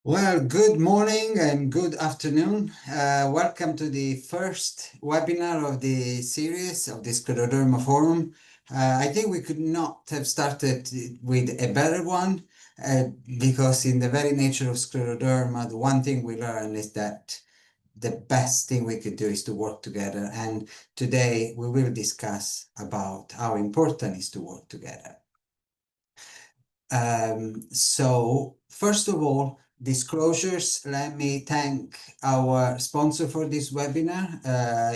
Well, good morning and good afternoon. Welcome to the first webinar of the series of the Scleroderma Forum. I think we could not have started with a better one because in the very nature of scleroderma, the one thing we learn is that the best thing we could do is to work together. And today we will discuss about how important it is to work together. So first of all, disclosures. Let me thank our sponsor for this webinar.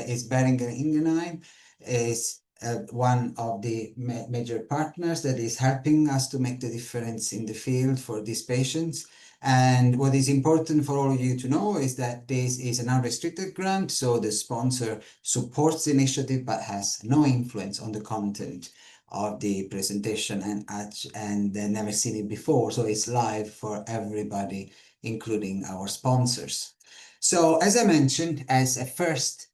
It's Boehringer Ingelheim. Is one of the major partners that is helping us to make the difference in the field for these patients. And what is important for all of you to know is that this is an unrestricted grant, so the sponsor supports the initiative but has no influence on the content of the presentation and never seen it before. So it's live for everybody, including our sponsors. So as I mentioned, as a first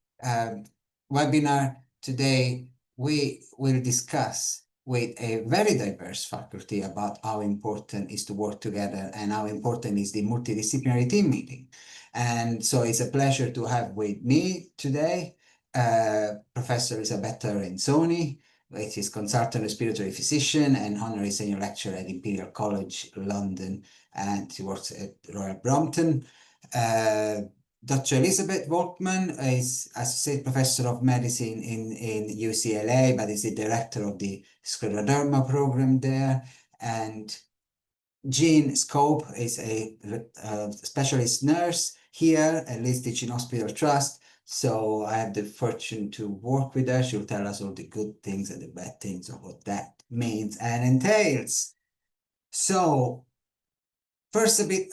webinar today, we will discuss with a very diverse faculty about how important it is to work together and how important is the multidisciplinary team meeting. And so it's a pleasure to have with me today Professor Elisabetta Renzoni, which is consultant respiratory physician and honorary senior lecturer at Imperial College London, and she works at Royal Brompton. Dr. Elisabetta Volkmann is associate professor of medicine in UCLA, but is the director of the Scleroderma program there. And Jean Scope is a specialist nurse here at Leeds Teaching Hospital Trust. So I have the fortune to work with her. She'll tell us all the good things and the bad things of what that means and entails. So first, a bit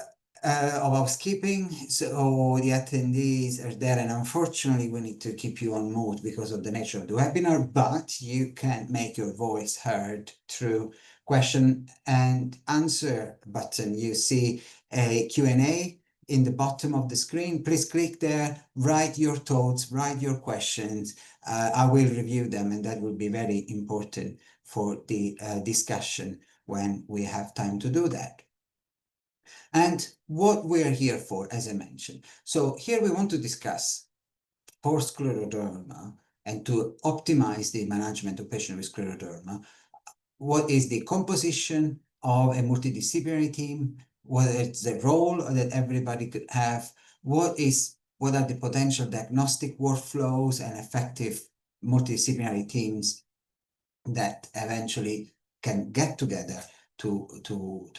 of housekeeping. So the attendees are there, and unfortunately we need to keep you on mute because of the nature of the webinar, but you can make your voice heard through question and answer button. You see a Q&A in the bottom of the screen. Please click there, write your thoughts, write your questions. I will review them, and that will be very important for the discussion when we have time to do that. And what we're here for, as I mentioned. So here we want to discuss for scleroderma and to optimize the management of patients with scleroderma. What is the composition of a multidisciplinary team? What is the role that everybody could have? What are the potential diagnostic workflows and effective multidisciplinary teams that eventually can get together to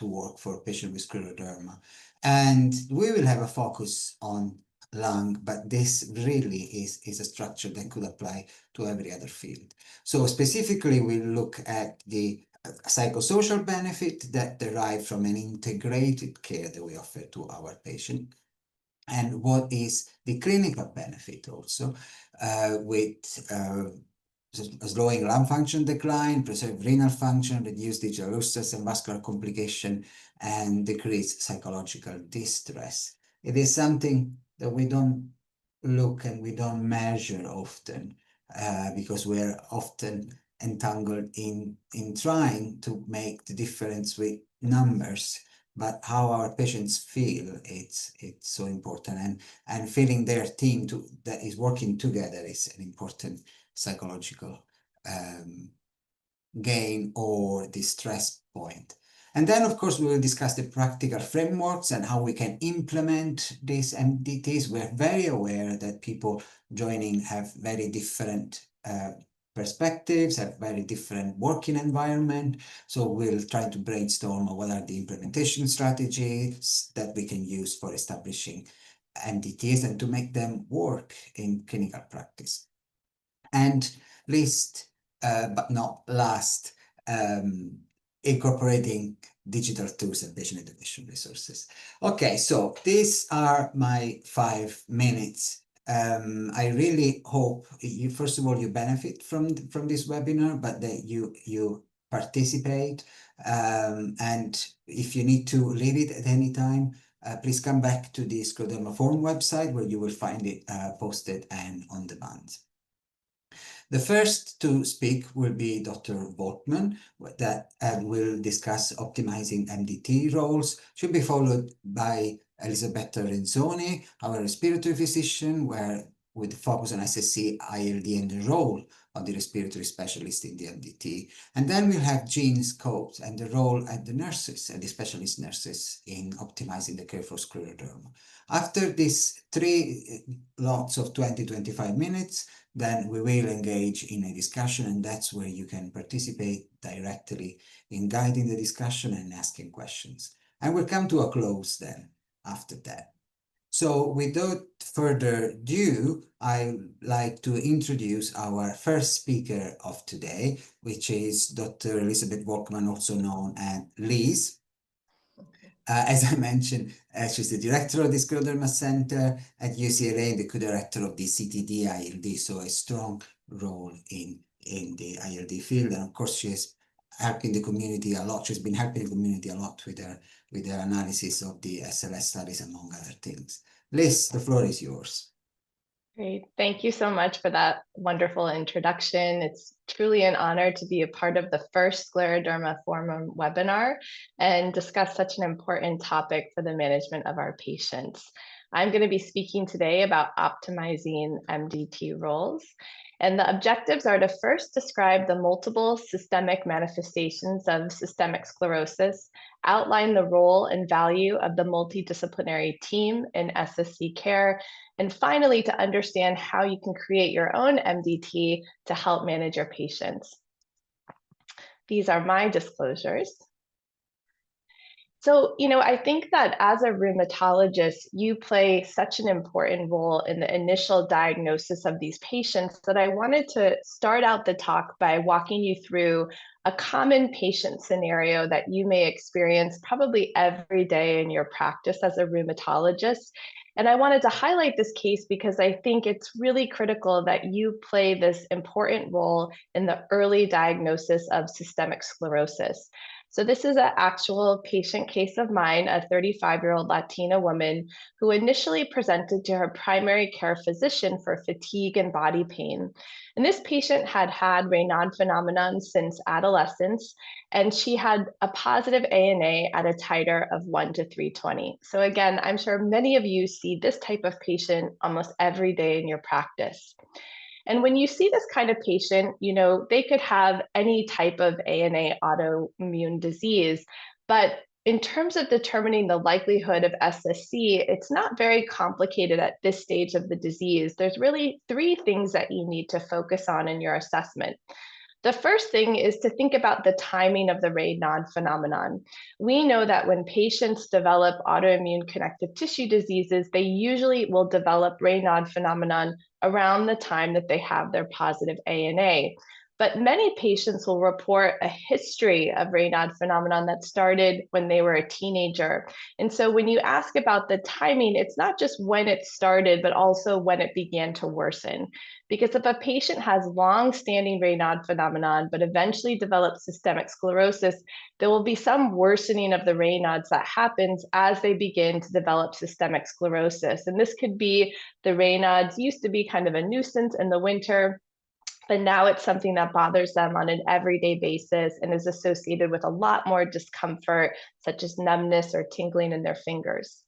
work for patients with scleroderma? And we will have a focus on lung, but this really is a structure that could apply to every other field. So specifically, we look at the psychosocial benefit that derive from an integrated care that we offer to our patient, and what is the clinical benefit also with slowing lung function decline, preserve renal function, reduce digital losses and vascular complication, and decrease psychological distress. It is something that we don't look and we don't measure often because we're often entangled in trying to make the difference with numbers. But how our patients feel, it's so important, and feeling their team that is working together is an important psychological gain or distress point. And then, of course, we will discuss the practical frameworks and how we can implement these MDTs. We're very aware that people joining have very different perspectives, have very different working environment. So we'll try to brainstorm what are the implementation strategies that we can use for establishing MDTs and to make them work in clinical practice. And least but not last, incorporating digital tools and patient education resources. Okay, so these are my 5 minutes. I really hope you, first of all, you benefit from this webinar, but that you participate. And if you need to leave it at any time, please come back to the Scleroderma Forum website where you will find it posted and on demand. The first to speak will be Dr. Volkmann, that will discuss optimizing MDT roles, should be followed by Elisabetta Renzoni, our respiratory physician, with focus on SSc-ILD and the role of the respiratory specialist in the MDT. And then we'll have Jean Scopes and the role at the nurses and the specialist nurses in optimizing the care for scleroderma. After these 3 lots of 20-25 minutes, then we will engage in a discussion, and that's where you can participate directly in guiding the discussion and asking questions. And we'll come to a close then after that. So without further ado, I'd like to introduce our first speaker of today, which is Dr. Elisabetta Volkmann, also known as Liz. As I mentioned, she's the director of the Scleroderma Center at UCLA and the co-director of the CTD-ILD, so a strong role in the ILD field. And of course, she is helping the community a lot. She's been helping the community a lot with her analysis of the SLS studies, among other things. Liz, the floor is yours. Great. Thank you so much for that wonderful introduction. It's truly an honor to be a part of the first Scleroderma Forum webinar and discuss such an important topic for the management of our patients. I'm going to be speaking today about optimizing MDT roles. And the objectives are to first describe the multiple systemic manifestations of systemic sclerosis, outline the role and value of the multidisciplinary team in SSc care, and finally, to understand how you can create your own MDT to help manage your patients. These are my disclosures. So, I think that as a rheumatologist, you play such an important role in the initial diagnosis of these patients that I wanted to start out the talk by walking you through a common patient scenario that you may experience probably every day in your practice as a rheumatologist. And I wanted to highlight this case because I think it's really critical that you play this important role in the early diagnosis of systemic sclerosis. So this is an actual patient case of mine, a 35-year-old Latina woman who initially presented to her primary care physician for fatigue and body pain. And this patient had had Raynaud phenomenon since adolescence, and she had a positive ANA at a titer of 1 to 320. So again, I'm sure many of you see this type of patient almost every day in your practice. And when you see this kind of patient, they could have any type of ANA autoimmune disease, but in terms of determining the likelihood of SSc, it's not very complicated at this stage of the disease. There's really 3 things that you need to focus on in your assessment. The first thing is to think about the timing of the Raynaud phenomenon. We know that when patients develop autoimmune connective tissue diseases, they usually will develop Raynaud phenomenon around the time that they have their positive ANA. But many patients will report a history of Raynaud phenomenon that started when they were a teenager. And so when you ask about the timing, it's not just when it started, but also when it began to worsen. Because if a patient has long-standing Raynaud phenomenon, but eventually develops systemic sclerosis, there will be some worsening of the Raynauds that happens as they begin to develop systemic sclerosis. And this could be the Raynauds used to be kind of a nuisance in the winter, but now it's something that bothers them on an everyday basis and is associated with a lot more discomfort, such as numbness or tingling in their fingers.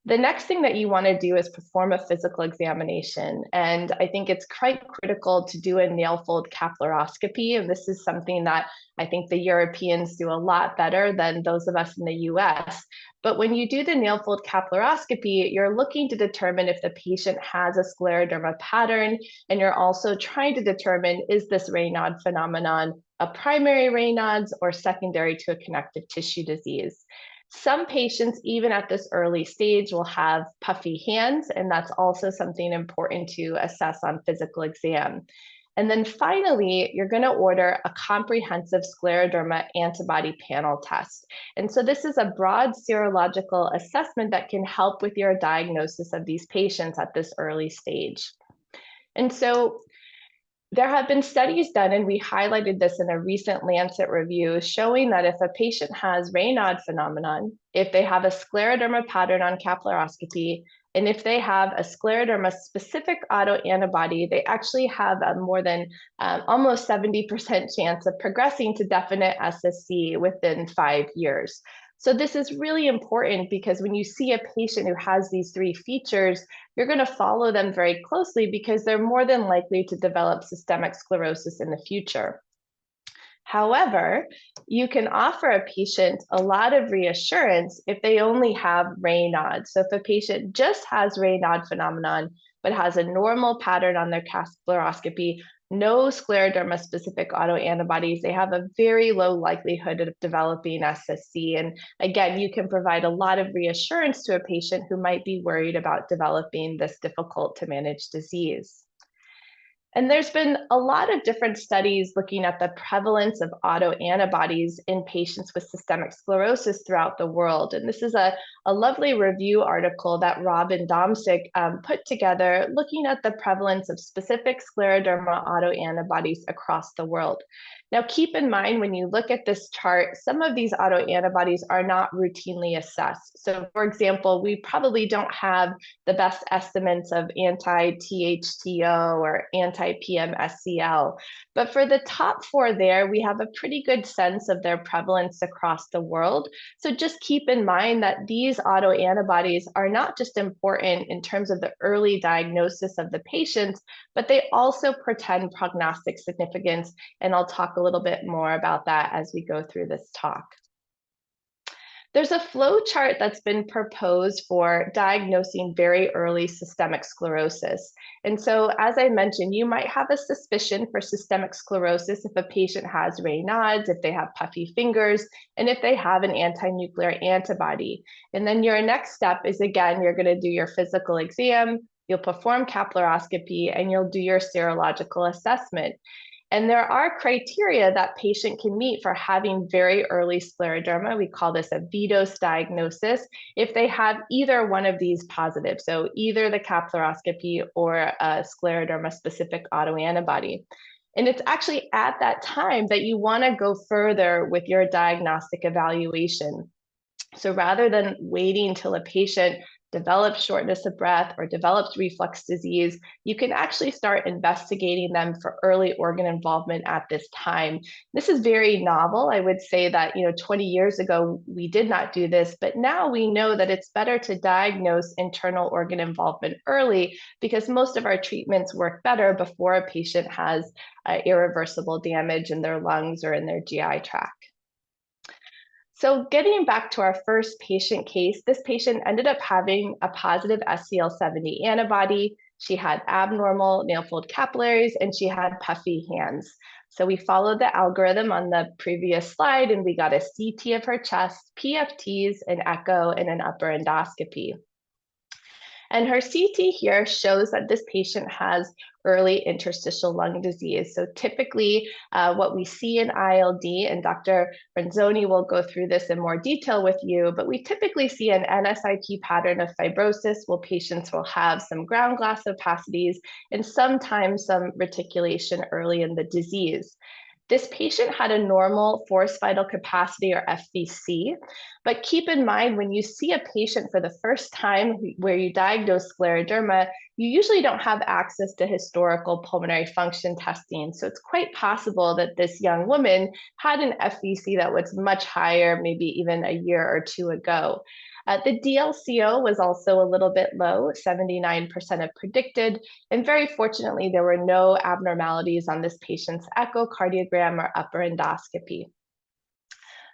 The next thing that you want to do is perform a physical examination. And I think it's quite critical to do a nail fold capillaroscopy. And this is something that I think the Europeans do a lot better than those of us in the US. But when you do the nail fold capillaroscopy, you're looking to determine if the patient has a scleroderma pattern. And you're also trying to determine, is this Raynaud phenomenon a primary Raynaud's or secondary to a connective tissue disease? Some patients, even at this early stage, will have puffy hands, and that's also something important to assess on physical exam. And then finally, you're going to order a comprehensive scleroderma antibody panel test. And so this is a broad serological assessment that can help with your diagnosis of these patients at this early stage. And so there have been studies done, and we highlighted this in a recent Lancet review, showing that if a patient has Raynaud phenomenon, if they have a scleroderma pattern on capillaroscopy, and if they have a scleroderma specific autoantibody, they actually have a more than almost 70% chance of progressing to definite SSc within 5 years. So this is really important because when you see a patient who has these three features, you're going to follow them very closely because they're more than likely to develop systemic sclerosis in the future. However, you can offer a patient a lot of reassurance if they only have Raynaud. So if a patient just has Raynaud phenomenon, but has a normal pattern on their capsularoscopy, no scleroderma-specific autoantibodies, they have a very low likelihood of developing SSc. And again, you can provide a lot of reassurance to a patient who might be worried about developing this difficult to manage disease. And there's been a lot of different studies looking at the prevalence of autoantibodies in patients with systemic sclerosis throughout the world. And this is a lovely review article that Robin Domsick put together looking at the prevalence of specific scleroderma autoantibodies across the world. Now, keep in mind when you look at this chart, some of these autoantibodies are not routinely assessed. So, for example, we probably don't have the best estimates of anti-THTO or anti-PMSCL. But for the top four there, we have a pretty good sense of their prevalence across the world. So just keep in mind that these autoantibodies are not just important in terms of the early diagnosis of the patients, but they also portend prognostic significance. And I'll talk a little bit more about that as we go through this talk. There's a flow chart that's been proposed for diagnosing very early systemic sclerosis. And so, as I mentioned, you might have a suspicion for systemic sclerosis if a patient has Raynaud's, if they have puffy fingers, and if they have an anti-nuclear antibody. And then your next step is, again, you're going to do your physical exam, you'll perform capsularoscopy, and you'll do your serological assessment. And there are criteria that patient can meet for having very early scleroderma. We call this a VIDOS diagnosis if they have either one of these positive, so either the capsularoscopy or a scleroderma-specific autoantibody. And it's actually at that time that you want to go further with your diagnostic evaluation. So rather than waiting till a patient develops shortness of breath or develops reflux disease, you can actually start investigating them for early organ involvement at this time. This is very novel. I would say that 20 years ago, we did not do this, but now we know that it's better to diagnose internal organ involvement early because most of our treatments work better before a patient has irreversible damage in their lungs or in their GI tract. So getting back to our first patient case, this patient ended up having a positive SCL70 antibody. She had abnormal nail fold capillaries and she had puffy hands. So we followed the algorithm on the previous slide and we got a CT of her chest, PFTs, an echo, and an upper endoscopy. And her CT here shows that this patient has early interstitial lung disease. So typically what we see in ILD, and Dr. Renzoni will go through this in more detail with you, but we typically see an NSIP pattern of fibrosis where patients will have some ground glass opacities and sometimes some reticulation early in the disease. This patient had a normal forced vital capacity or FVC, but keep in mind when you see a patient for the first time where you diagnose scleroderma, you usually don't have access to historical pulmonary function testing. So it's quite possible that this young woman had an FVC that was much higher, maybe even a year or two ago. The DLCO was also a little bit low, 79% of predicted, and very fortunately, there were no abnormalities on this patient's echocardiogram or upper endoscopy.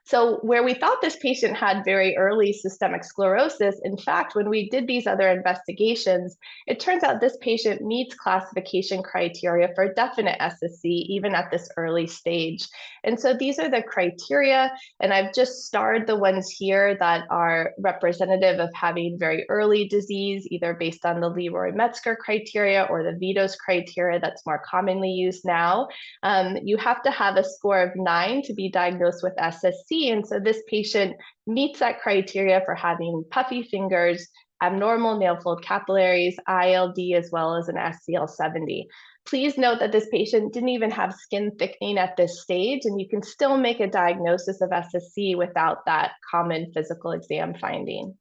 So where we thought this patient had very early systemic sclerosis, in fact, when we did these other investigations, it turns out this patient meets classification criteria for definite SSc, even at this early stage. And so these are the criteria, and I've just starred the ones here that are representative of having very early disease, either based on the Leroy-Metzger criteria or the VIDOS criteria that's more commonly used now. You have to have a score of 9 to be diagnosed with SSc. And so this patient meets that criteria for having puffy fingers, abnormal nail fold capillaries, ILD, as well as an SCL70. Please note that this patient didn't even have skin thickening at this stage, and you can still make a diagnosis of SSc without that common physical exam finding.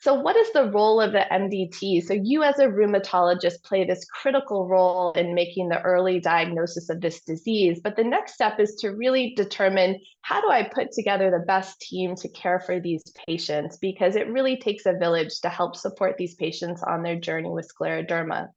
So what is the role of the MDT? So you as a rheumatologist play this critical role in making the early diagnosis of this disease. But the next step is to really determine, how do I put together the best team to care for these patients? Because it really takes a village to help support these patients on their journey with scleroderma.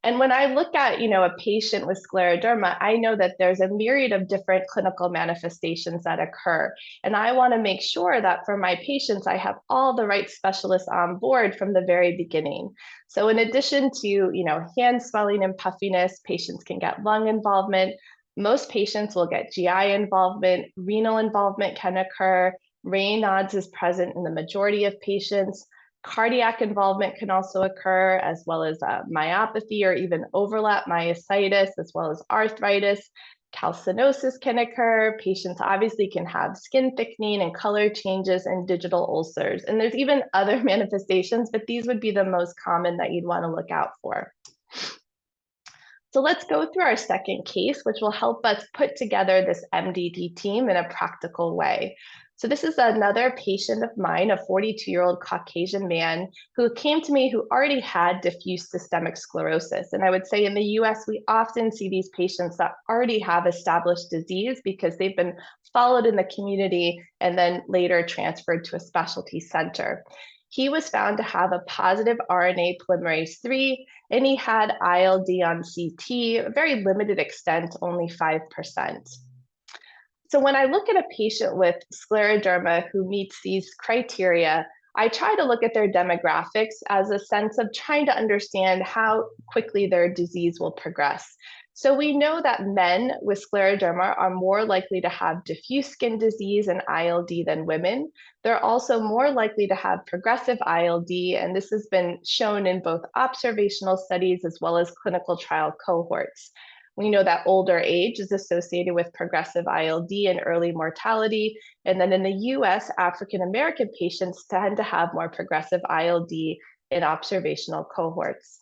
And when I look at, a patient with scleroderma, I know that there's a myriad of different clinical manifestations that occur. And I want to make sure that for my patients, I have all the right specialists on board from the very beginning. So in addition to, hand swelling and puffiness, patients can get lung involvement. Most patients will get GI involvement, renal involvement can occur. Raynaud's is present in the majority of patients. Cardiac involvement can also occur, as well as myopathy or even overlap myositis, as well as arthritis. Calcinosis can occur. Patients obviously can have skin thickening and color changes and digital ulcers. And there's even other manifestations, but these would be the most common that you'd want to look out for. So let's go through our second case, which will help us put together this MDT team in a practical way. So this is another patient of mine, a 42-year-old Caucasian man who came to me who already had diffuse systemic sclerosis. And I would say in the US, we often see these patients that already have established disease because they've been followed in the community and then later transferred to a specialty center. He was found to have a positive RNA polymerase III, and he had ILD on CT, a very limited extent, only 5%. So when I look at a patient with scleroderma who meets these criteria, I try to look at their demographics as a sense of trying to understand how quickly their disease will progress. So we know that men with scleroderma are more likely to have diffuse skin disease and ILD than women. They're also more likely to have progressive ILD, and this has been shown in both observational studies as well as clinical trial cohorts. We know that older age is associated with progressive ILD and early mortality. And then in the US, African American patients tend to have more progressive ILD in observational cohorts.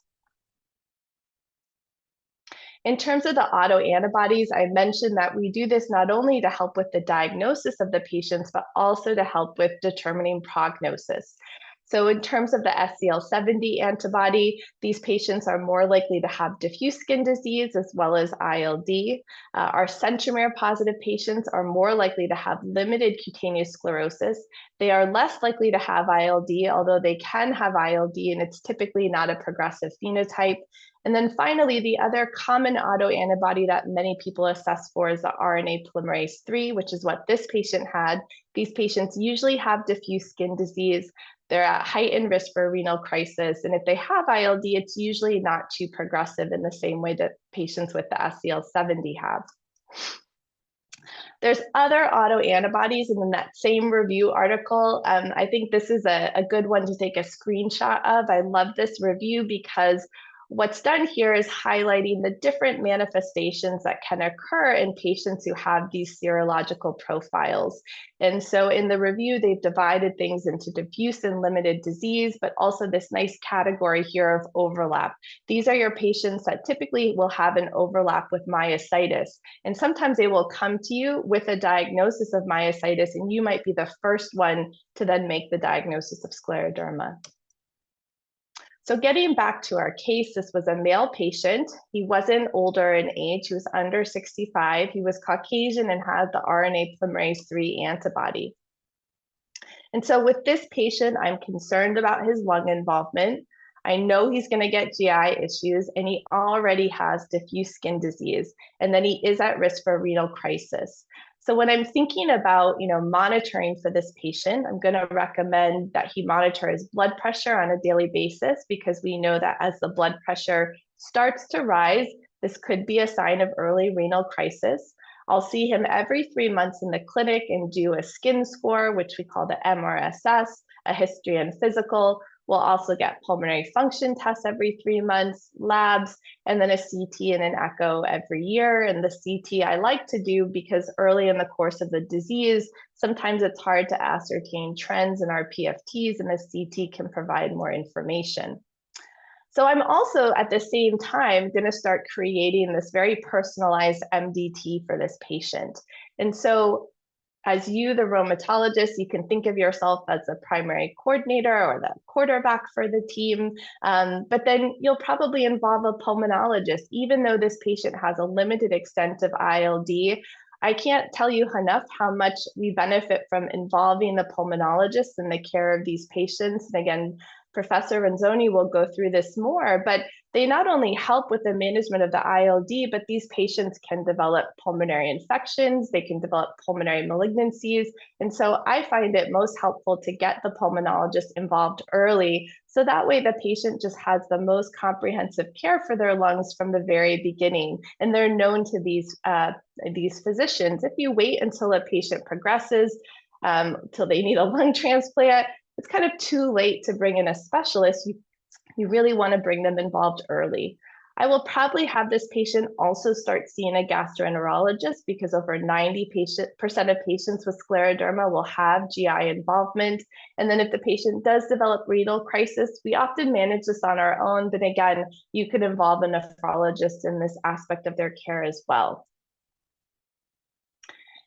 In terms of the autoantibodies, I mentioned that we do this not only to help with the diagnosis of the patients, but also to help with determining prognosis. So in terms of the SCL-70 antibody, these patients are more likely to have diffuse skin disease as well as ILD. Our centromere positive patients are more likely to have limited cutaneous sclerosis. They are less likely to have ILD, although they can have ILD, and it's typically not a progressive phenotype. And then finally, the other common autoantibody that many people assess for is the RNA polymerase III, which is what this patient had. These patients usually have diffuse skin disease. They're at heightened risk for renal crisis. And if they have ILD, it's usually not too progressive in the same way that patients with the SCL-70 have. There's other autoantibodies in that same review article. I think this is a good one to take a screenshot of. I love this review because what's done here is highlighting the different manifestations that can occur in patients who have these serological profiles. And so in the review, they've divided things into diffuse and limited disease, but also this nice category here of overlap. These are your patients that typically will have an overlap with myositis. And sometimes they will come to you with a diagnosis of myositis, and you might be the first one to then make the diagnosis of scleroderma. So getting back to our case, this was a male patient. He wasn't older in age, he was under 65. He was Caucasian and had the RNA polymerase III antibody. And so with this patient, I'm concerned about his lung involvement. I know he's going to get GI issues, and he already has diffuse skin disease, and then he is at risk for renal crisis. So when I'm thinking about, monitoring for this patient, I'm going to recommend that he monitor his blood pressure on a daily basis, because we know that as the blood pressure starts to rise, this could be a sign of early renal crisis. I'll see him every 3 months in the clinic and do a skin score, which we call the MRSS, a history and physical. We'll also get pulmonary function tests every 3 months, labs, and then a CT and an echo every year. And the CT I like to do because early in the course of the disease, sometimes it's hard to ascertain trends in our PFTs, and the CT can provide more information. So I'm also at the same time going to start creating this very personalized MDT for this patient. And so as you, the rheumatologist, you can think of yourself as a primary coordinator or the quarterback for the team, but then you'll probably involve a pulmonologist. Even though this patient has a limited extent of ILD, I can't tell you enough how much we benefit from involving the pulmonologist in the care of these patients. And again, Professor Renzoni will go through this more, but they not only help with the management of the ILD, but these patients can develop pulmonary infections, they can develop pulmonary malignancies. And so I find it most helpful to get the pulmonologist involved early, so that way the patient just has the most comprehensive care for their lungs from the very beginning. And they're known to these physicians. If you wait until a patient progresses, till they need a lung transplant, it's kind of too late to bring in a specialist. You really want to bring them involved early. I will probably have this patient also start seeing a gastroenterologist, because over 90% of patients with scleroderma will have GI involvement. And then if the patient does develop renal crisis, we often manage this on our own, but again, you could involve a nephrologist in this aspect of their care as well.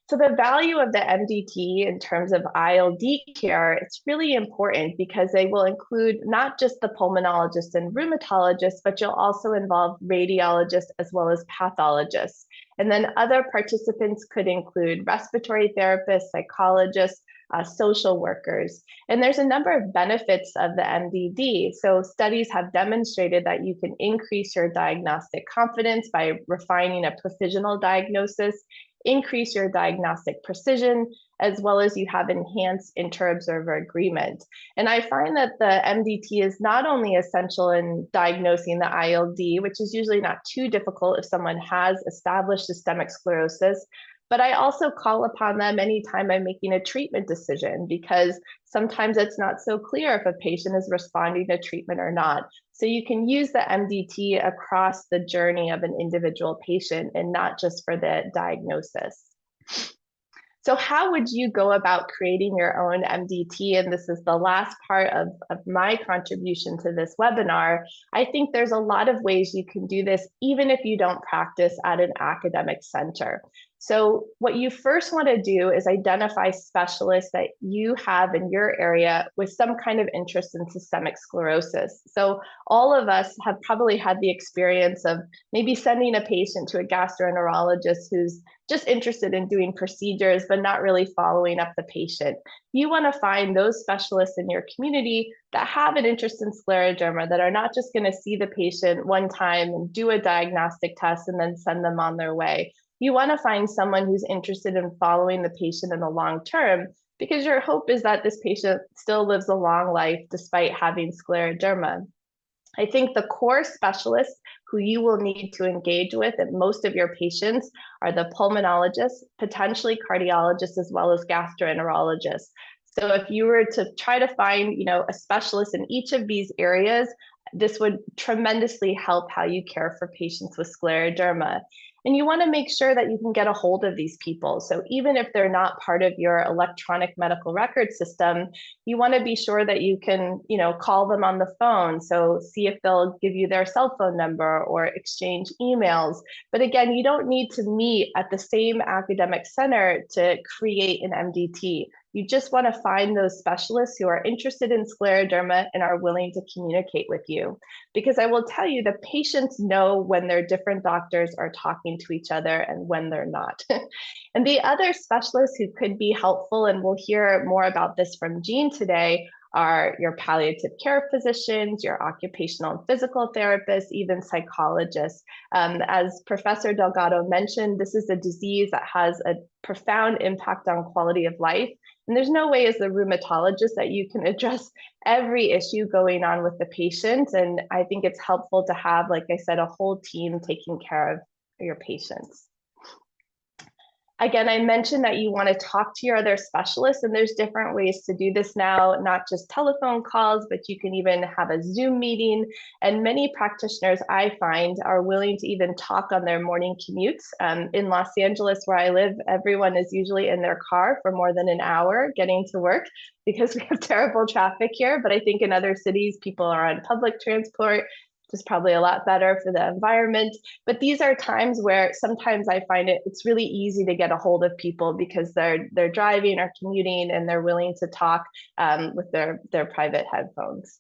So the value of the MDT in terms of ILD care, it's really important because they will include not just the pulmonologist and rheumatologist, but you'll also involve radiologists as well as pathologists. And then other participants could include respiratory therapists, psychologists, social workers. And there's a number of benefits of the MDT. So studies have demonstrated that you can increase your diagnostic confidence by refining a provisional diagnosis, increase your diagnostic precision, as well as you have enhanced inter-observer agreement. And I find that the MDT is not only essential in diagnosing the ILD, which is usually not too difficult if someone has established systemic sclerosis, but I also call upon them anytime I'm making a treatment decision, because sometimes it's not so clear if a patient is responding to treatment or not. So you can use the MDT across the journey of an individual patient and not just for the diagnosis. So how would you go about creating your own MDT? And this is the last part of my contribution to this webinar. I think there's a lot of ways you can do this, even if you don't practice at an academic center. So what you first want to do is identify specialists that you have in your area with some kind of interest in systemic sclerosis. So all of us have probably had the experience of maybe sending a patient to a gastroenterologist who's just interested in doing procedures, but not really following up the patient. You want to find those specialists in your community that have an interest in scleroderma, that are not just going to see the patient one time and do a diagnostic test and then send them on their way. You want to find someone who's interested in following the patient in the long term, because your hope is that this patient still lives a long life despite having scleroderma. I think the core specialists who you will need to engage with in most of your patients are the pulmonologists, potentially cardiologists, as well as gastroenterologists. So if you were to try to find, a specialist in each of these areas, this would tremendously help how you care for patients with scleroderma. And you want to make sure that you can get a hold of these people. So even if they're not part of your electronic medical record system, you want to be sure that you can, call them on the phone. So see if they'll give you their cell phone number or exchange emails. But again, you don't need to meet at the same academic center to create an MDT. You just want to find those specialists who are interested in scleroderma and are willing to communicate with you. Because I will tell you, the patients know when their different doctors are talking to each other and when they're not. And the other specialists who could be helpful, and we'll hear more about this from Jean today, are your palliative care physicians, your occupational and physical therapists, even psychologists. As Professor Delgado mentioned, this is a disease that has a profound impact on quality of life. And there's no way as the rheumatologist that you can address every issue going on with the patient. And I think it's helpful to have, like I said, a whole team taking care of your patients. Again, I mentioned that you want to talk to your other specialists, and there's different ways to do this now, not just telephone calls, but you can even have a Zoom meeting. And many practitioners, I find, are willing to even talk on their morning commutes. In Los Angeles, where I live, everyone is usually in their car for more than an hour getting to work because we have terrible traffic here. But I think in other cities, people are on public transport. is probably a lot better for the environment. But these are times where sometimes I find it's really easy to get a hold of people because they're driving or commuting and they're willing to talk with their private headphones.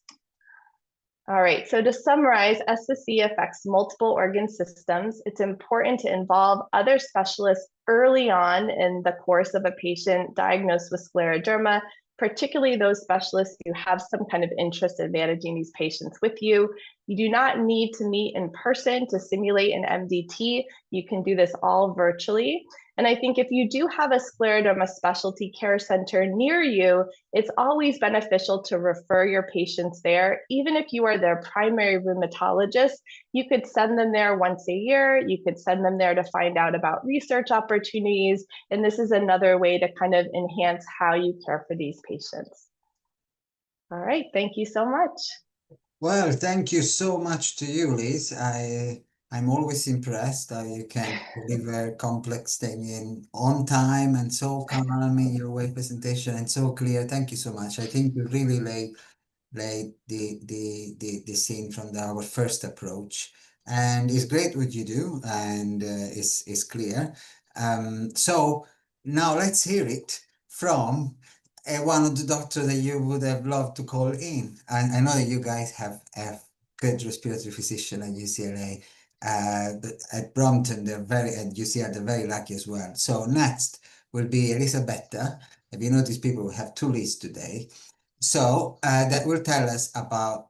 All right, so to summarize, SSc affects multiple organ systems. It's important to involve other specialists early on in the course of a patient diagnosed with scleroderma, particularly those specialists who have some kind of interest in managing these patients with you. You do not need to meet in person to simulate an MDT. You can do this all virtually. And I think if you do have a scleroderma specialty care center near you, it's always beneficial to refer your patients there. Even if you are their primary rheumatologist, you could send them there once a year. You could send them there to find out about research opportunities. And this is another way to kind of enhance how you care for these patients. All right, thank you so much. Well, thank you so much to you, Liz. I'm always impressed how you can deliver complex thing on time and so calm in your way presentation and so clear. Thank you so much. I think you really laid the scene from our first approach, and it's great what you do, and it's clear. So now let's hear it from one of the doctors that you would have loved to call in. I know that you guys have good respiratory physician at UCLA, but at Brompton, at UCL, they're very lucky as well. So next will be Elisabetta. Have you noticed people have two lists today? So that will tell us about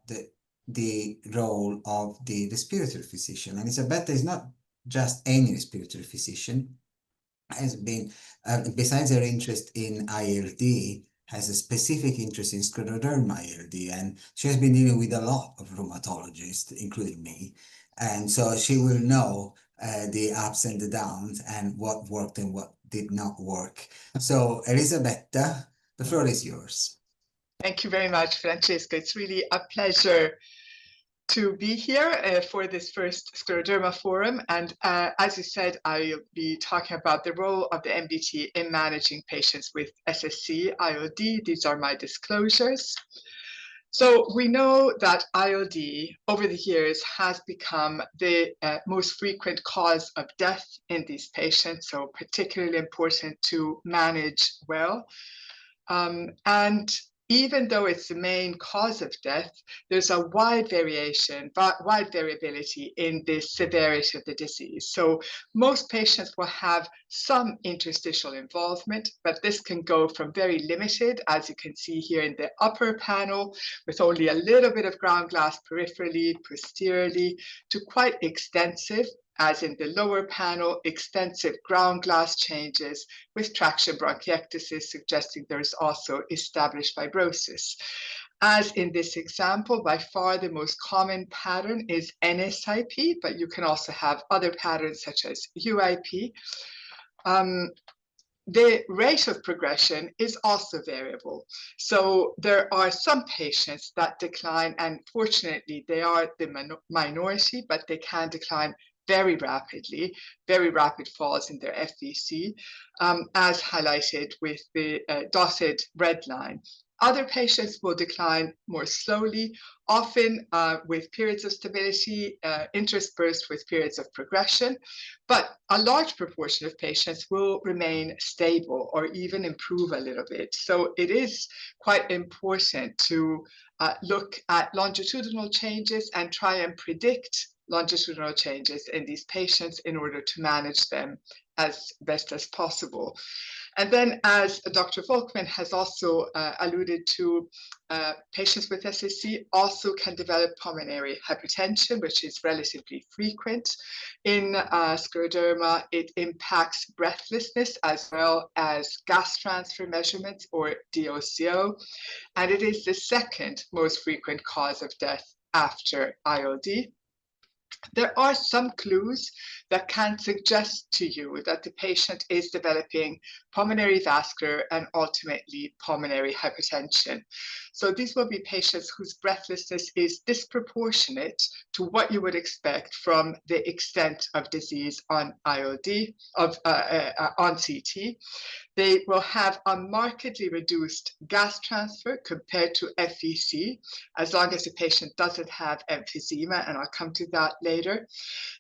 the role of the respiratory physician. And Elisabetta is not just any respiratory physician, has been, besides her interest in ILD, has a specific interest in scleroderma ILD, and she has been dealing with a lot of rheumatologists, including me. And so she will know the ups and the downs and what worked and what did not work. So Elisabetta, the floor is yours. Thank you very much, Francesco. It's really a pleasure to be here for this first Scleroderma Forum. And as you said, I'll be talking about the role of the MDT in managing patients with SSc-ILD. These are my disclosures. So we know that ILD over the years has become the most frequent cause of death in these patients, so particularly important to manage well. And even though it's the main cause of death, there's a wide variability in the severity of the disease. So most patients will have some interstitial involvement, but this can go from very limited, as you can see here in the upper panel, with only a little bit of ground glass peripherally, posteriorly, to quite extensive, as in the lower panel, extensive ground glass changes with traction bronchiectasis, suggesting there's also established fibrosis. As in this example, by far the most common pattern is NSIP, but you can also have other patterns such as UIP. The rate of progression is also variable. So there are some patients that decline, and fortunately they are the minority, but they can decline very rapidly, very rapid falls in their FVC, as highlighted with the dotted red line. Other patients will decline more slowly, often with periods of stability, interspersed with periods of progression, but a large proportion of patients will remain stable or even improve a little bit. So it is quite important to look at longitudinal changes and try and predict longitudinal changes in these patients in order to manage them as best as possible. And then, as Dr. Volkmann has also alluded to, patients with SSc also can develop pulmonary hypertension, which is relatively frequent. In scleroderma, it impacts breathlessness as well as gas transfer measurements, or DOCO, and it is the second most frequent cause of death after ILD. there are some clues that can suggest to you that the patient is developing pulmonary vascular and ultimately pulmonary hypertension. So these will be patients whose breathlessness is disproportionate to what you would expect from the extent of disease on ILD, on CT. They will have a markedly reduced gas transfer compared to FVC, as long as the patient doesn't have emphysema, and I'll come to that later.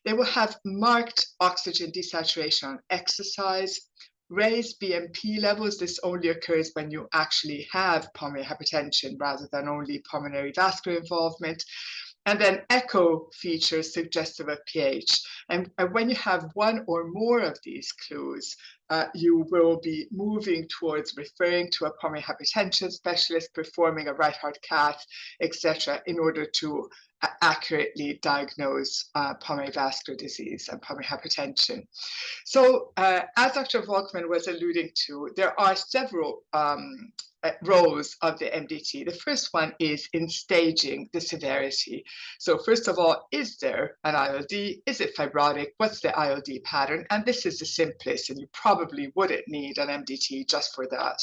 They will have marked oxygen desaturation on exercise, raised BNP levels. This only occurs when you actually have pulmonary hypertension rather than only pulmonary vascular involvement. And then echo features suggestive of pH. And when you have one or more of these clues, you will be moving towards referring to a pulmonary hypertension specialist, performing a right heart cath, etc., in order to accurately diagnose pulmonary vascular disease and pulmonary hypertension. So as Dr. Volkmann was alluding to, there are several roles of the MDT. The first one is in staging the severity. So first of all, is there an ILD? Is it fibrotic? What's the ILD pattern? And this is the simplest, and you probably wouldn't need an MDT just for that.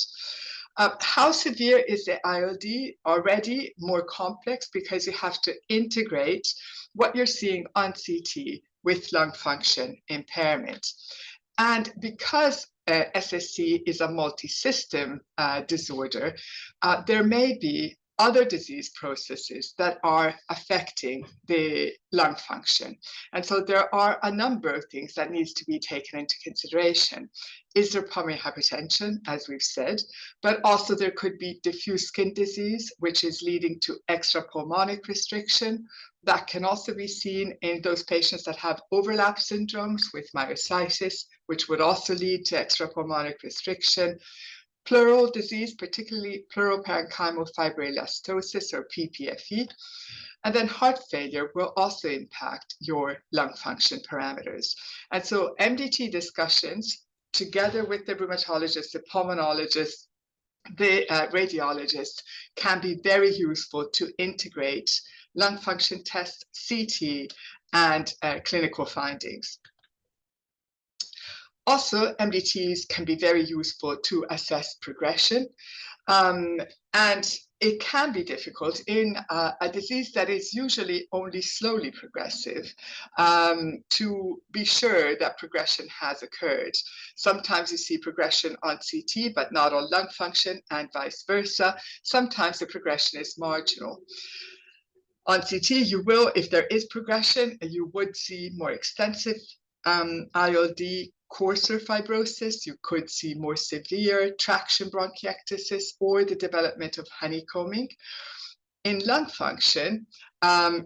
How severe is the ILD? Already more complex, because you have to integrate what you're seeing on CT with lung function impairment. And because SSc is a multi-system disorder, there may be other disease processes that are affecting the lung function. And so there are a number of things that needs to be taken into consideration. Is there pulmonary hypertension, as we've said, but also there could be diffuse skin disease, which is leading to extrapulmonic restriction. That can also be seen in those patients that have overlap syndromes with myositis, which would also lead to extrapulmonic restriction. Pleural disease, particularly pleuroparenchymal fibroelastosis, or PPFE. And then heart failure will also impact your lung function parameters. And so MDT discussions, together with the rheumatologist, the pulmonologist, the radiologist, can be very useful to integrate lung function tests, CT, and clinical findings. Also, MDTs can be very useful to assess progression, and it can be difficult in a disease that is usually only slowly progressive to be sure that progression has occurred. Sometimes you see progression on CT, but not on lung function, and vice versa. Sometimes the progression is marginal. On CT, you will, if there is progression, you would see more extensive ILD, coarser fibrosis. You could see more severe traction bronchiectasis or the development of honeycombing. In lung function,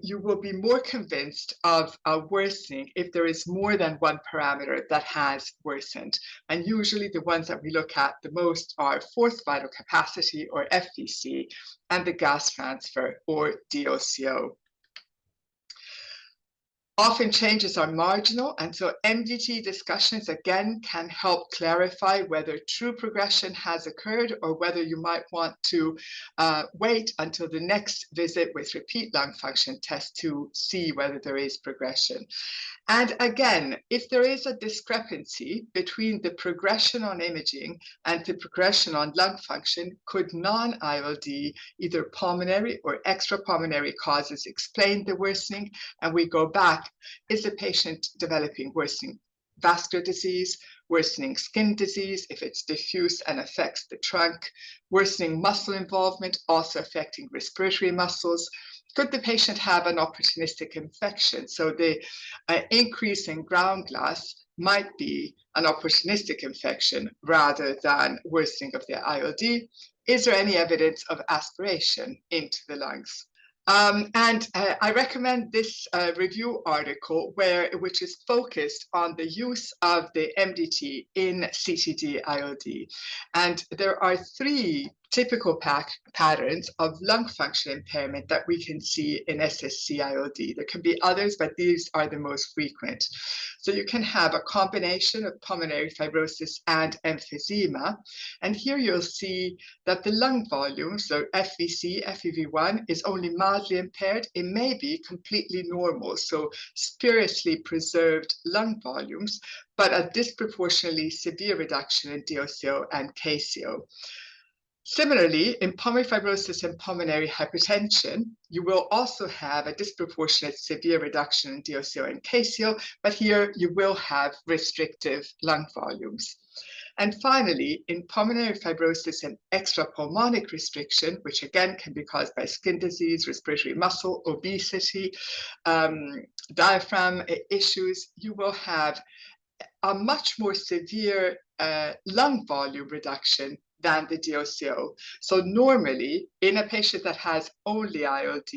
you will be more convinced of a worsening if there is more than one parameter that has worsened. And usually the ones that we look at the most are forced vital capacity, or FVC, and the gas transfer, or DOCO. Often changes are marginal, and so MDT discussions again can help clarify whether true progression has occurred or whether you might want to wait until the next visit with repeat lung function test to see whether there is progression. And again, if there is a discrepancy between the progression on imaging and the progression on lung function, could non-ILD, either pulmonary or extrapulmonary causes, explain the worsening? And we go back, is the patient developing worsening vascular disease, worsening skin disease if it's diffuse and affects the trunk, worsening muscle involvement, also affecting respiratory muscles? Could the patient have an opportunistic infection? So the increase in ground glass might be an opportunistic infection rather than worsening of the ILD. Is there any evidence of aspiration into the lungs? I recommend this review article which is focused on the use of the MDT in CTD-ILD. And there are three typical patterns of lung function impairment that we can see in SSc-ILD. There can be others, but these are the most frequent. So you can have a combination of pulmonary fibrosis and emphysema. And here you'll see that the lung volume, so FVC, FEV1, is only mildly impaired. It may be completely normal, so spuriously preserved lung volumes, but a disproportionately severe reduction in DLCO and KCO. Similarly, in pulmonary fibrosis and pulmonary hypertension, you will also have a disproportionate severe reduction in DLCO and KCO, but here you will have restrictive lung volumes. And finally, in pulmonary fibrosis and extrapulmonic restriction, which again can be caused by skin disease, respiratory muscle, obesity, diaphragm issues, you will have a much more severe lung volume reduction than the DLCO. So normally, in a patient that has only ILD,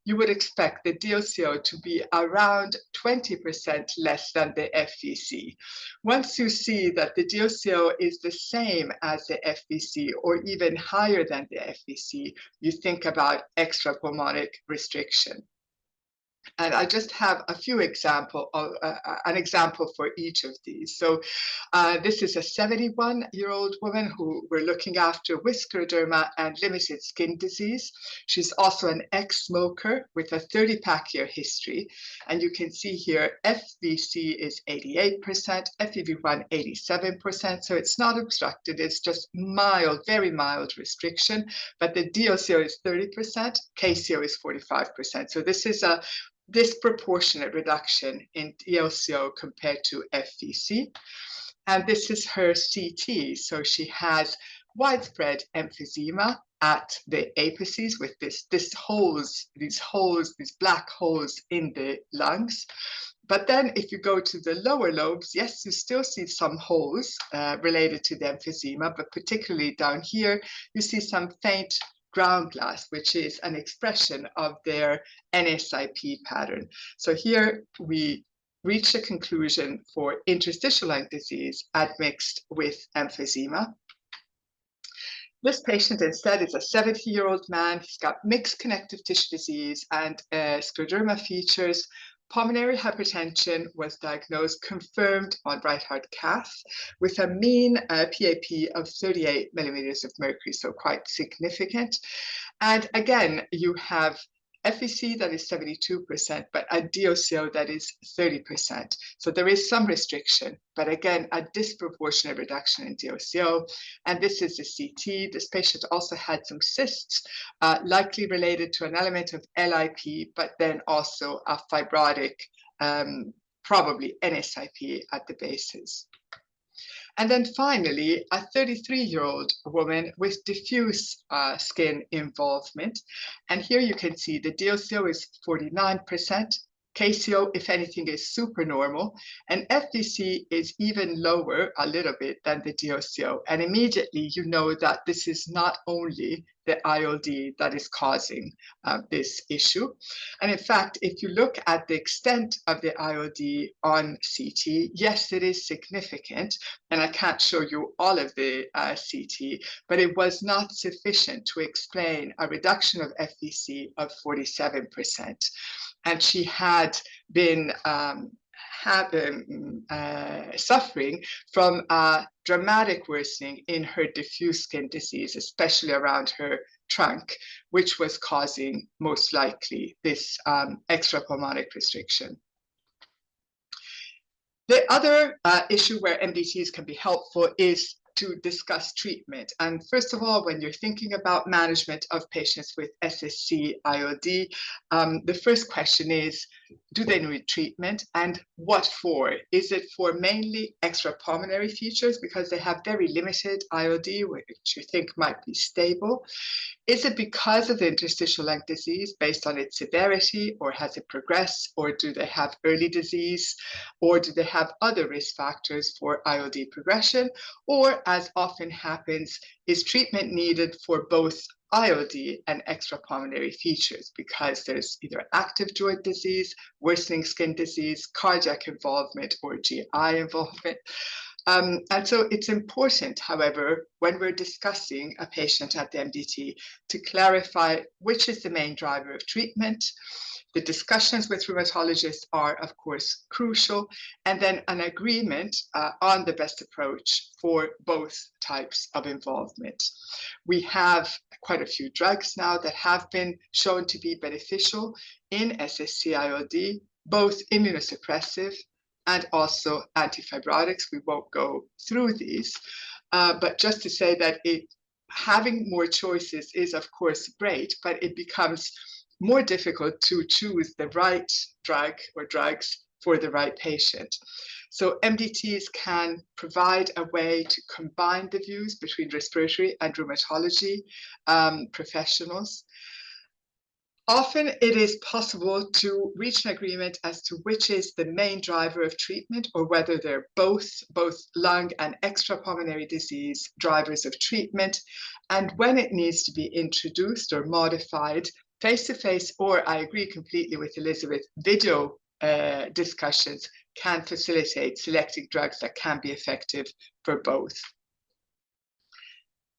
you would expect the DLCO to be around 20% less than the FVC. Once you see that the DLCO is the same as the FVC or even higher than the FVC, you think about extrapulmonic restriction. And I just have a few examples, an example for each of these. So this is a 71-year-old woman who we're looking after with scleroderma and limited skin disease. She's also an ex-smoker with a 30-pack year history. And you can see here, FVC is 88%, FEV1 87%. So it's not obstructed, it's just mild, very mild restriction. But the DLCO is 30%, KCO is 45%. So this is a disproportionate reduction in DLCO compared to FVC. And this is her CT. So she has widespread emphysema at the apices with these black holes in the lungs. But then if you go to the lower lobes, yes, you still see some holes related to the emphysema, but particularly down here, you see some faint ground glass, which is an expression of their NSIP pattern. So here we reach a conclusion for interstitial lung disease admixed with emphysema. This patient instead is a 70-year-old man. He's got mixed connective tissue disease and scleroderma features. Pulmonary hypertension was diagnosed, confirmed on right heart cath with a mean PAP of 38 millimeters of mercury, so quite significant. And again, you have FVC that is 72%, but a DLCO that is 30%. So there is some restriction, but again, a disproportionate reduction in DLCO. And this is the CT. This patient also had some cysts, likely related to an element of LIP, but then also a fibrotic, probably NSIP at the bases. And then finally, a 33-year-old woman with diffuse skin involvement. And here you can see the DLCO is 49%. KCO, if anything, is supernormal, and FVC is even lower a little bit than the DLCO. And immediately you know that this is not only the ILD that is causing this issue. And in fact, if you look at the extent of the ILD on CT, yes, it is significant. And I can't show you all of the CT, but it was not sufficient to explain a reduction of FVC of 47%. And she had been suffering from a dramatic worsening in her diffuse skin disease, especially around her trunk, which was causing most likely this extrapulmonic restriction. The other issue where MDTs can be helpful is to discuss treatment. And first of all, when you're thinking about management of patients with SSc-ILD, the first question is, do they need treatment and what for? Is it for mainly extrapulmonary features because they have very limited ILD, which you think might be stable? Is it because of the interstitial lung disease based on its severity, or has it progressed, or do they have early disease, or do they have other risk factors for ILD progression? Or, as often happens, is treatment needed for both ILD and extrapulmonary features because there's either active joint disease, worsening skin disease, cardiac involvement, or GI involvement? And so it's important, however, when we're discussing a patient at the MDT, to clarify which is the main driver of treatment. The discussions with rheumatologists are, of course, crucial, and then an agreement on the best approach for both types of involvement. We have quite a few drugs now that have been shown to be beneficial in SSc-ILD, both immunosuppressive and also antifibrotics. We won't go through these, but just to say that having more choices is, of course, great, but it becomes more difficult to choose the right drug or drugs for the right patient. So MDTs can provide a way to combine the views between respiratory and rheumatology professionals. Often it is possible to reach an agreement as to which is the main driver of treatment, or whether they're both lung and extrapulmonary disease drivers of treatment, and when it needs to be introduced or modified face-to-face, or I agree completely with Elisabeth, video discussions can facilitate selecting drugs that can be effective for both.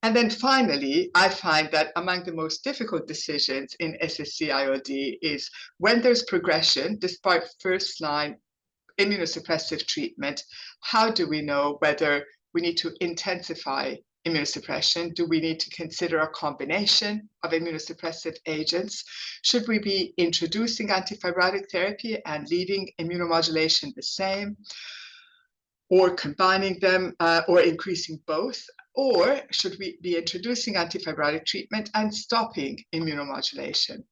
And then finally, I find that among the most difficult decisions in SSc-ILD is when there's progression, despite first-line immunosuppressive treatment, how do we know whether we need to intensify immunosuppression? Do we need to consider a combination of immunosuppressive agents? Should we be introducing antifibrotic therapy and leaving immunomodulation the same, or combining them, or increasing both? Or should we be introducing antifibrotic treatment and stopping immunomodulation?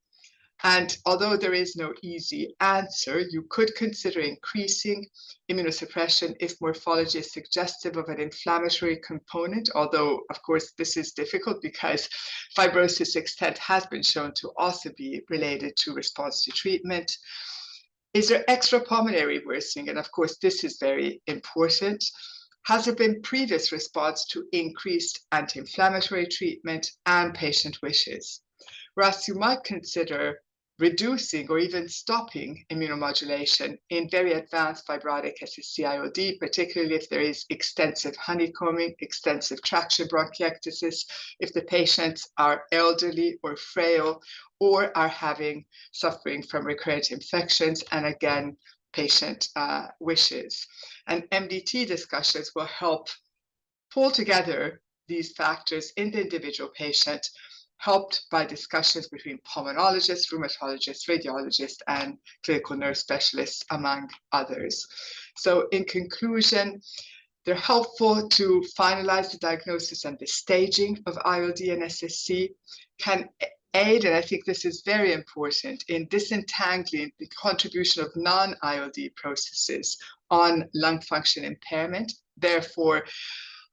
And although there is no easy answer, you could consider increasing immunosuppression if morphology is suggestive of an inflammatory component, although, of course, this is difficult because fibrosis extent has been shown to also be related to response to treatment. Is there extrapulmonary worsening? And of course, this is very important. Has there been previous response to increased anti-inflammatory treatment and patient wishes? Whereas you might consider reducing or even stopping immunomodulation in very advanced fibrotic SSc-ILD, particularly if there is extensive honeycombing, extensive traction bronchiectasis, if the patients are elderly or frail, or are suffering from recurrent infections, and again, patient wishes. And MDT discussions will help pull together these factors in the individual patient, helped by discussions between pulmonologists, rheumatologists, radiologists, and clinical nurse specialists, among others. So in conclusion, they're helpful to finalize the diagnosis and the staging of ILD and SSc, can aid, and I think this is very important, in disentangling the contribution of non-ILD processes on lung function impairment, therefore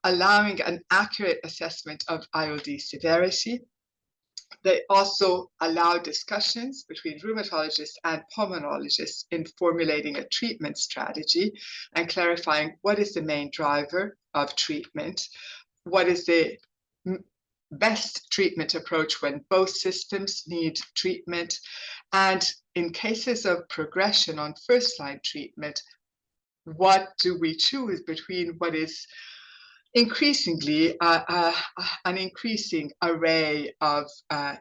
allowing an accurate assessment of ILD severity. They also allow discussions between rheumatologists and pulmonologists in formulating a treatment strategy and clarifying what is the main driver of treatment, what is the best treatment approach when both systems need treatment, and in cases of progression on first-line treatment, what do we choose between what is increasingly an increasing array of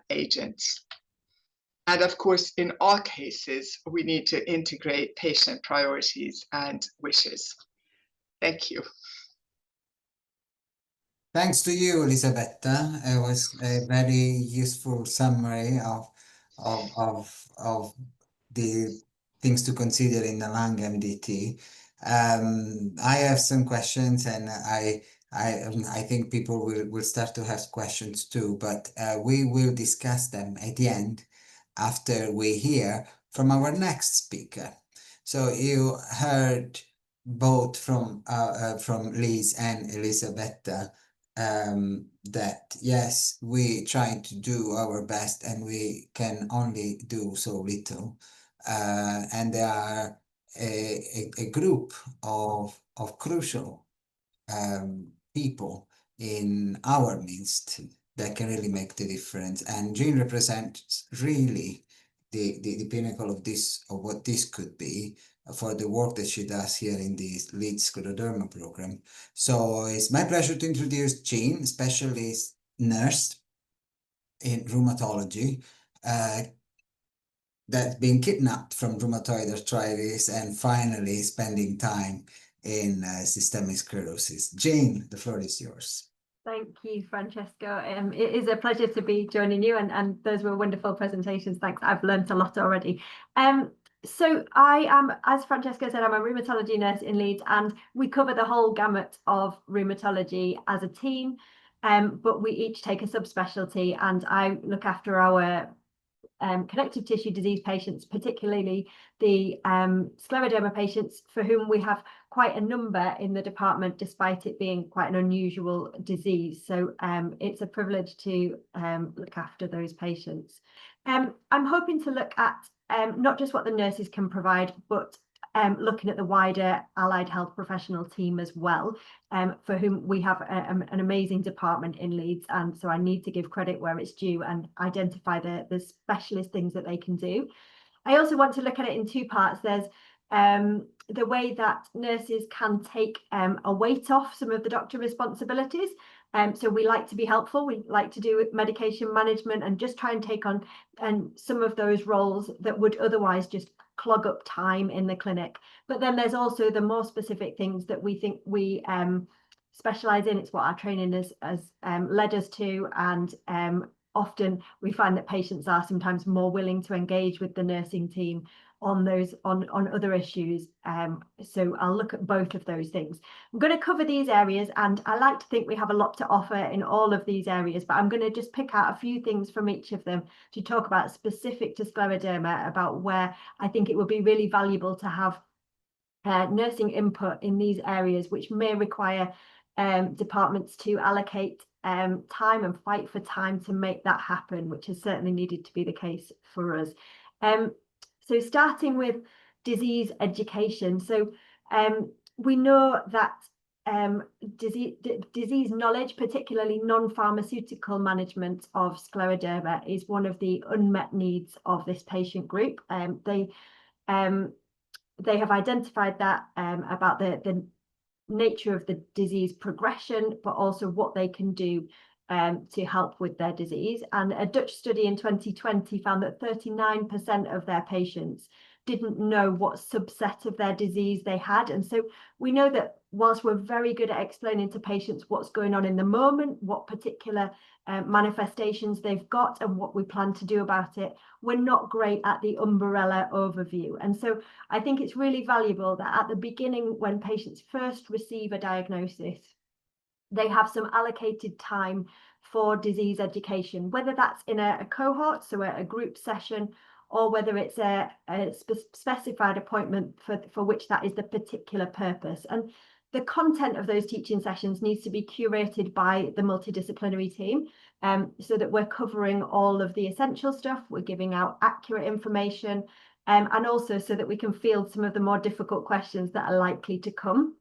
agents. And of course, in all cases, we need to integrate patient priorities and wishes. Thank you. Thanks to you, Elisabetta. It was a very useful summary of the things to consider in the lung MDT. I have some questions, and I think people will start to have questions too, but we will discuss them at the end after we hear from our next speaker. So you heard both from Liz and Elisabetta that yes, we try to do our best and we can only do so little. And there are a group of crucial people in our midst that can really make the difference. And Jean represents really the pinnacle of this, of what this could be, for the work that she does here in the Leeds Scleroderma program. So it's my pleasure to introduce Jean, specialist nurse in rheumatology, that's been kidnapped from rheumatoid arthritis and finally spending time in systemic sclerosis. Jane, the floor is yours. Thank you, Francesco. It is a pleasure to be joining you, and those were wonderful presentations. Thanks. I've learned a lot already. So I am, as Francesco said, I'm a rheumatology nurse in Leeds, and we cover the whole gamut of rheumatology as a team, but we each take a subspecialty, and I look after our connective tissue disease patients, particularly the scleroderma patients, for whom we have quite a number in the department, despite it being quite an unusual disease. So it's a privilege to look after those patients. I'm hoping to look at not just what the nurses can provide, but looking at the wider allied health professional team as well, for whom we have an amazing department in Leeds. And so I need to give credit where it's due and identify the specialist things that they can do. I also want to look at it in two parts. There's the way that nurses can take a weight off some of the doctor responsibilities. So we like to be helpful. We like to do medication management and just try and take on some of those roles that would otherwise just clog up time in the clinic. But then there's also the more specific things that we think we specialize in. It's what our training has led us to, and often we find that patients are sometimes more willing to engage with the nursing team on those on other issues. So I'll look at both of those things. I'm going to cover these areas, and I like to think we have a lot to offer in all of these areas, but I'm going to just pick out a few things from each of them to talk about specific to scleroderma, about where I think it would be really valuable to have nursing input in these areas, which may require departments to allocate time and fight for time to make that happen, which has certainly needed to be the case for us. So starting with disease education. So we know that disease knowledge, particularly non-pharmaceutical management of scleroderma, is one of the unmet needs of this patient group. They have identified that about the nature of the disease progression, but also what they can do to help with their disease. And a Dutch study in 2020 found that 39% of their patients didn't know what subset of their disease they had. And so we know that whilst we're very good at explaining to patients what's going on in the moment, what particular manifestations they've got and what we plan to do about it, we're not great at the umbrella overview. And so I think it's really valuable that at the beginning, when patients first receive a diagnosis, they have some allocated time for disease education, whether that's in a cohort, so a group session, or whether it's a specified appointment for which that is the particular purpose. And the content of those teaching sessions needs to be curated by the multidisciplinary team, so that we're covering all of the essential stuff, we're giving out accurate information, and also so that we can field some of the more difficult questions that are likely to come.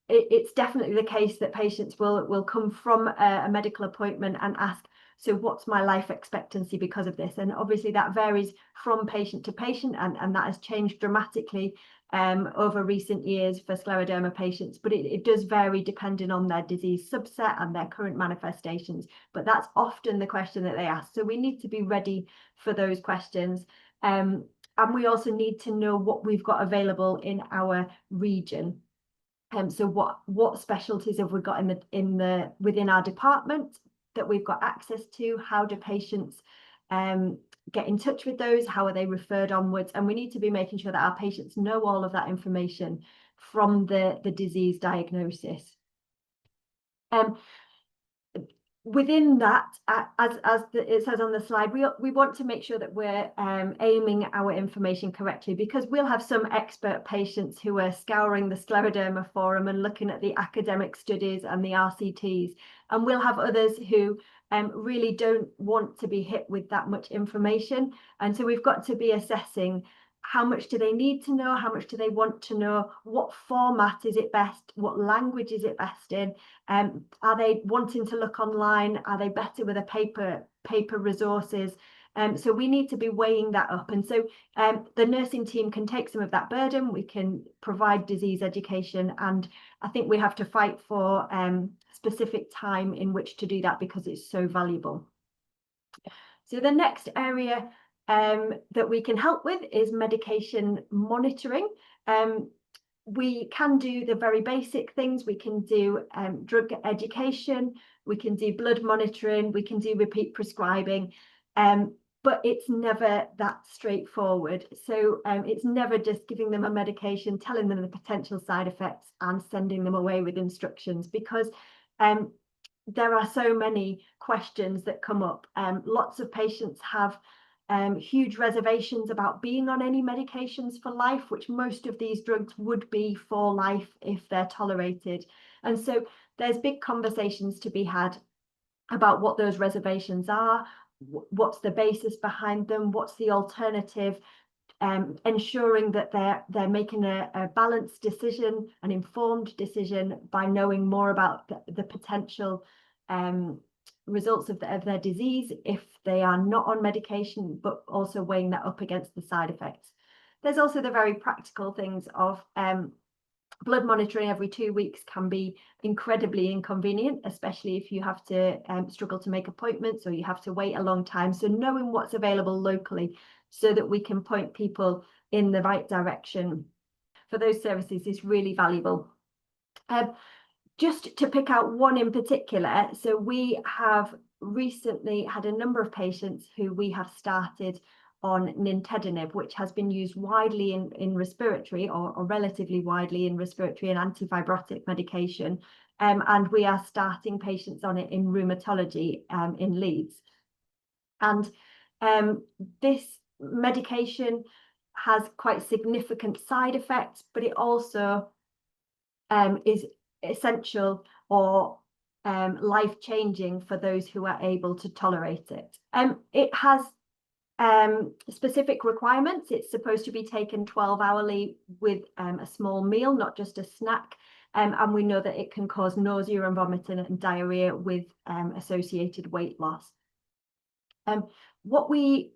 It's definitely the case that patients will come from a medical appointment and ask, so what's my life expectancy because of this? And obviously that varies from patient to patient, and that has changed dramatically over recent years for scleroderma patients, but it does vary depending on their disease subset and their current manifestations. But that's often the question that they ask. So we need to be ready for those questions. And we also need to know what we've got available in our region. So what specialties have we got within our department that we've got access to? How do patients get in touch with those? How are they referred onwards? And we need to be making sure that our patients know all of that information from the disease diagnosis. Within that, as it says on the slide, we want to make sure that we're aiming our information correctly, because we'll have some expert patients who are scouring the Scleroderma forum and looking at the academic studies and the RCTs, and we'll have others who really don't want to be hit with that much information. And so we've got to be assessing how much do they need to know, how much do they want to know, what format is it best, what language is it best in, are they wanting to look online, are they better with a paper resources, So we need to be weighing that up. And so the nursing team can take some of that burden. We can provide disease education. And I think we have to fight for specific time in which to do that because it's so valuable. So the next area that we can help with is medication monitoring. We can do the very basic things. We can do drug education, we can do blood monitoring, we can do repeat prescribing, but it's never that straightforward. So it's never just giving them a medication, telling them the potential side effects and sending them away with instructions, because there are so many questions that come up. Lots of patients have huge reservations about being on any medications for life, which most of these drugs would be for life if they're tolerated. And so there's big conversations to be had about what those reservations are, what's the basis behind them, what's the alternative, ensuring that they're making a balanced decision, an informed decision by knowing more about the potential results of their disease if they are not on medication, but also weighing that up against the side effects. There's also the very practical things of blood monitoring every 2 weeks can be incredibly inconvenient, especially if you have to struggle to make appointments or you have to wait a long time. So knowing what's available locally so that we can point people in the right direction for those services is really valuable. Just to pick out one in particular, so we have recently had a number of patients who we have started on nintedanib, which has been used widely in respiratory or relatively widely in respiratory and antifibrotic medication. And we are starting patients on it in rheumatology in Leeds. And this medication has quite significant side effects, but it also is essential or life-changing for those who are able to tolerate it. It has specific requirements. It's supposed to be taken 12-hourly with a small meal, not just a snack. And we know that it can cause nausea and vomiting and diarrhea with associated weight loss. What we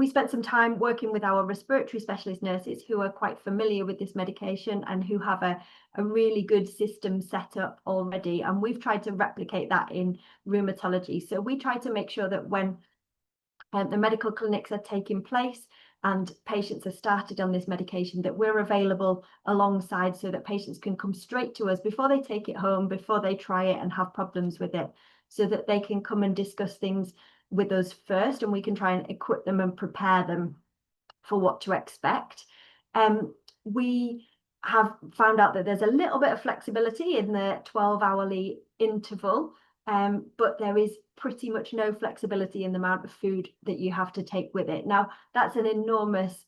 spent some time working with our respiratory specialist nurses who are quite familiar with this medication and who have a really good system set up already. And we've tried to replicate that in rheumatology. So we try to make sure that when the medical clinics are taking place and patients are started on this medication, that we're available alongside so that patients can come straight to us before they take it home, before they try it and have problems with it, so that they can come and discuss things with us first, and we can try and equip them and prepare them for what to expect. We have found out that there's a little bit of flexibility in the 12-hourly interval, but there is pretty much no flexibility in the amount of food that you have to take with it. Now, that's an enormous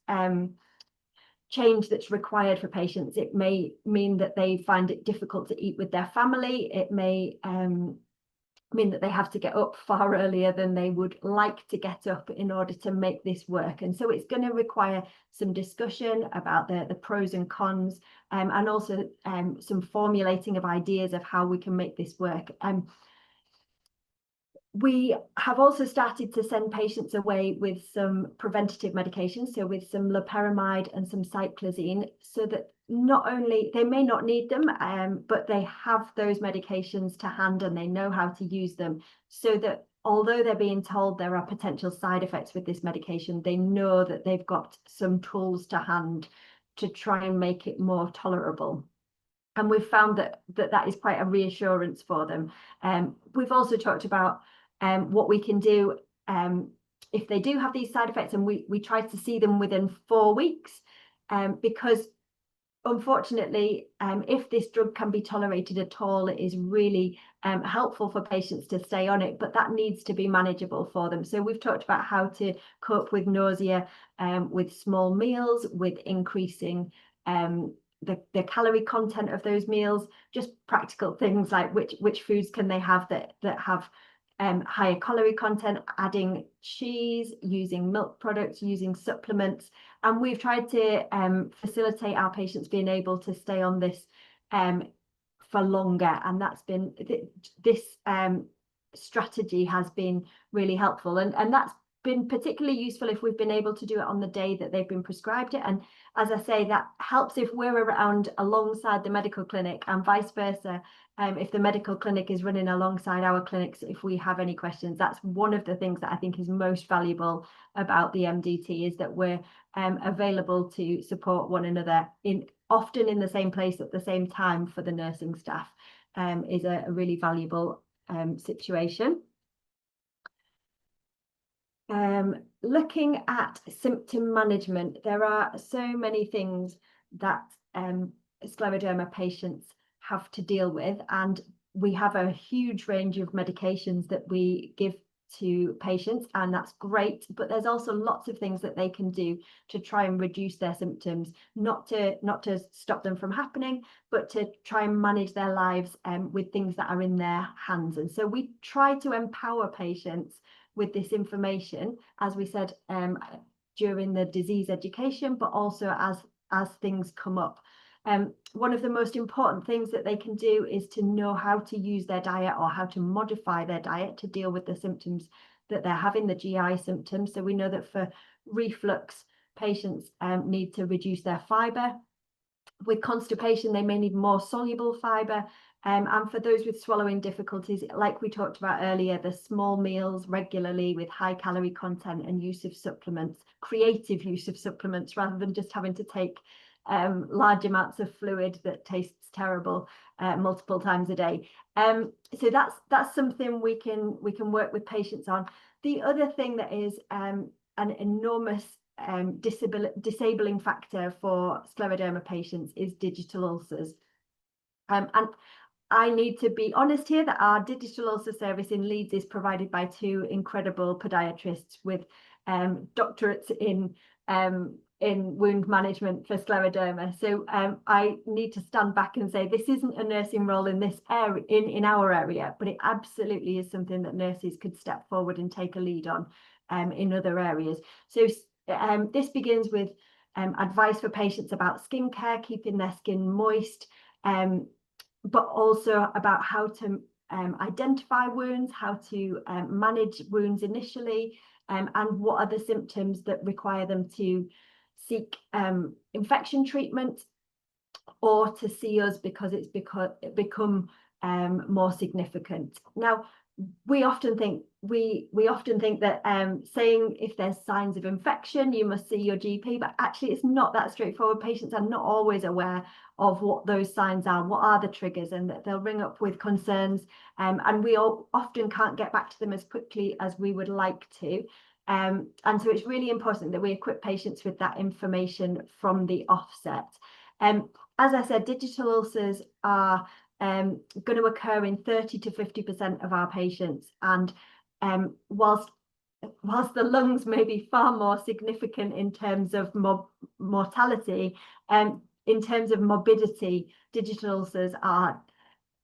change that's required for patients. It may mean that they find it difficult to eat with their family. It may mean that they have to get up far earlier than they would like to get up in order to make this work. And so it's going to require some discussion about the pros and cons, and also some formulating of ideas of how we can make this work. We have also started to send patients away with some preventative medications, so with some loperamide and some cyclizine, so that not only they may not need them, but they have those medications to hand and they know how to use them, so that although they're being told there are potential side effects with this medication, they know that they've got some tools to hand to try and make it more tolerable. And we've found that is quite a reassurance for them. We've also talked about what we can do if they do have these side effects, and we try to see them within 4 weeks, because unfortunately, if this drug can be tolerated at all, it is really helpful for patients to stay on it, but that needs to be manageable for them. So we've talked about how to cope with nausea with small meals, with increasing the calorie content of those meals, just practical things like which foods can they have that have higher calorie content, adding cheese, using milk products, using supplements. And we've tried to facilitate our patients being able to stay on this for longer. And that's been, this strategy has been really helpful. And that's been particularly useful if we've been able to do it on the day that they've been prescribed it. And as I say, that helps if we're around alongside the medical clinic, and vice versa. If the medical clinic is running alongside our clinics, if we have any questions, that's one of the things that I think is most valuable about the MDT, is that we're available to support one another often in the same place at the same time for the nursing staff. Is a really valuable situation. Looking at symptom management, there are so many things that scleroderma patients have to deal with, and we have a huge range of medications that we give to patients, and that's great, but there's also lots of things that they can do to try and reduce their symptoms, not to stop them from happening, but to try and manage their lives with things that are in their hands. And so we try to empower patients with this information, as we said, during the disease education, but also as things come up. One of the most important things that they can do is to know how to use their diet, or how to modify their diet to deal with the symptoms that they're having, the GI symptoms. So we know that for reflux, patients need to reduce their fibre. With constipation, they may need more soluble fibre. And for those with swallowing difficulties, like we talked about earlier, the small meals regularly with high calorie content and use of supplements, creative use of supplements, rather than just having to take large amounts of fluid that tastes terrible multiple times a day. So that's something we can work with patients on. The other thing that is an enormous disabling factor for scleroderma patients is digital ulcers. And I need to be honest here that our digital ulcer service in Leeds is provided by two incredible podiatrists with doctorates in wound management for scleroderma. So I need to stand back and say this isn't a nursing role in this area, in our area, but it absolutely is something that nurses could step forward and take a lead on in other areas. So this begins with advice for patients about skincare, keeping their skin moist, but also about how to identify wounds, how to manage wounds initially, and what are the symptoms that require them to seek infection treatment, or to see us because it's become more significant. Now, we often think that saying if there's signs of infection, you must see your GP, but actually it's not that straightforward. Patients are not always aware of what those signs are, what are the triggers, and that they'll ring up with concerns, and we often can't get back to them as quickly as we would like to. And so it's really important that we equip patients with that information from the offset. As I said, digital ulcers are going to occur in 30 to 50% of our patients, and whilst the lungs may be far more significant in terms of mortality, in terms of morbidity, digital ulcers are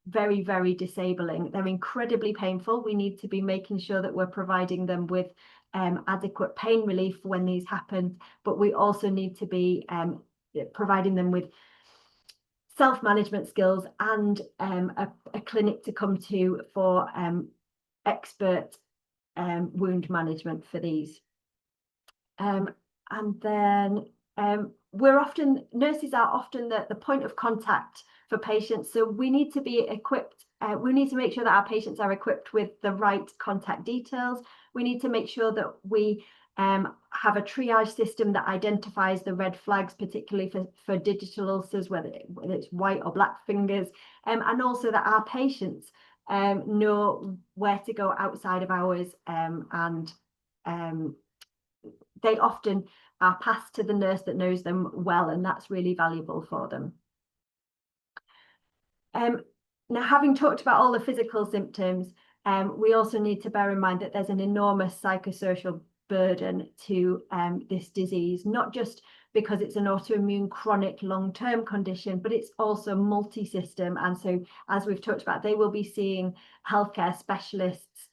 very, very disabling. They're incredibly painful. We need to be making sure that we're providing them with adequate pain relief when these happen, but we also need to be providing them with self-management skills and a clinic to come to for expert wound management for these. And then nurses are often the point of contact for patients, so we need to be equipped. We need to make sure that our patients are equipped with the right contact details. We need to make sure that we have a triage system that identifies the red flags, particularly for digital ulcers, whether it's white or black fingers, and also that our patients know where to go outside of hours, and they often are passed to the nurse that knows them well, and that's really valuable for them. Now, having talked about all the physical symptoms, we also need to bear in mind that there's an enormous psychosocial burden to this disease, not just because it's an autoimmune chronic long-term condition, but it's also multi-system. And so, as we've talked about, they will be seeing healthcare specialists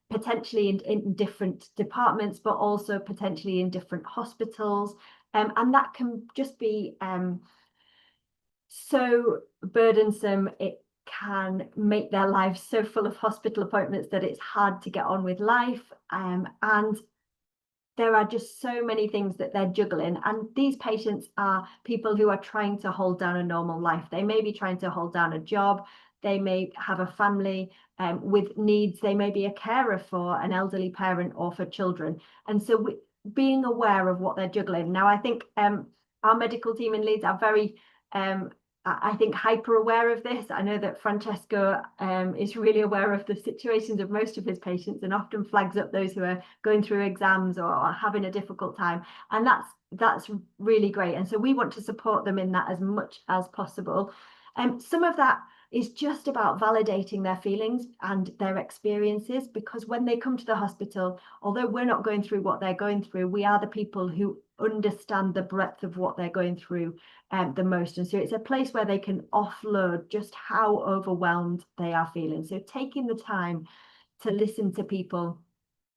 potentially in different departments, but also potentially in different hospitals. And that can just be so burdensome. It can make their lives so full of hospital appointments that it's hard to get on with life. And there are just so many things that they're juggling. And these patients are people who are trying to hold down a normal life. They may be trying to hold down a job. They may have a family with needs. They may be a carer for an elderly parent or for children. And so being aware of what they're juggling. Now, I think our medical team in Leeds are very, I think, hyper aware of this. I know that Francesco is really aware of the situations of most of his patients and often flags up those who are going through exams or having a difficult time. And that's really great. And so we want to support them in that as much as possible. Some of that is just about validating their feelings and their experiences, because when they come to the hospital, although we're not going through what they're going through, we are the people who understand the breadth of what they're going through the most. And so it's a place where they can offload just how overwhelmed they are feeling. So taking the time to listen to people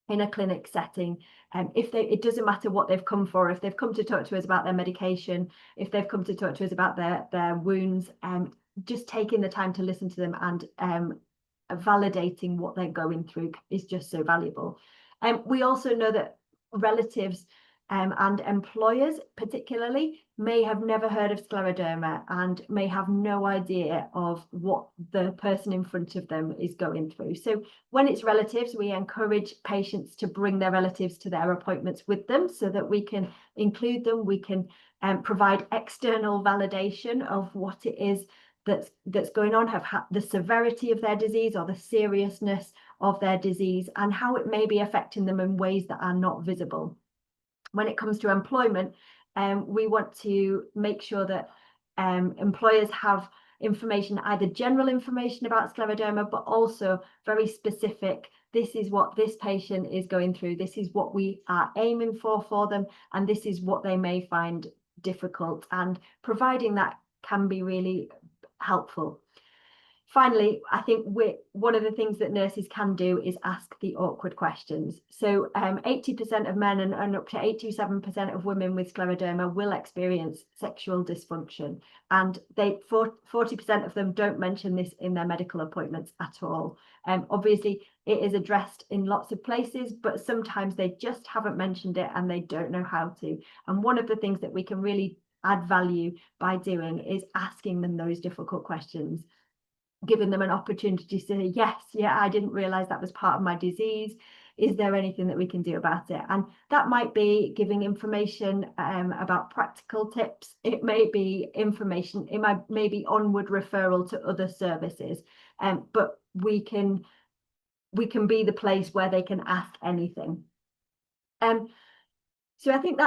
in a clinic setting, it doesn't matter what they've come for, if they've come to talk to us about their medication, if they've come to talk to us about their wounds, just taking the time to listen to them and validating what they're going through is just so valuable. We also know that relatives and employers particularly may have never heard of scleroderma and may have no idea of what the person in front of them is going through. So when it's relatives, we encourage patients to bring their relatives to their appointments with them so that we can include them, we can provide external validation of what it is that's going on, have the severity of their disease or the seriousness of their disease, and how it may be affecting them in ways that are not visible. When it comes to employment, we want to make sure that employers have information, either general information about scleroderma, but also very specific. This is what this patient is going through. This is what we are aiming for them, and this is what they may find difficult. And providing that can be really helpful. Finally, I think one of the things that nurses can do is ask the awkward questions. So 80% of men and up to 87% of women with scleroderma will experience sexual dysfunction, and 40% of them don't mention this in their medical appointments at all. Obviously, it is addressed in lots of places, but sometimes they just haven't mentioned it and they don't know how to. And one of the things that we can really add value by doing is asking them those difficult questions, giving them an opportunity to say, yes, yeah, I didn't realize that was part of my disease. Is there anything that we can do about it? And that might be giving information about practical tips. It may be information, it may be onward referral to other services, but we can be the place where they can ask anything. So I think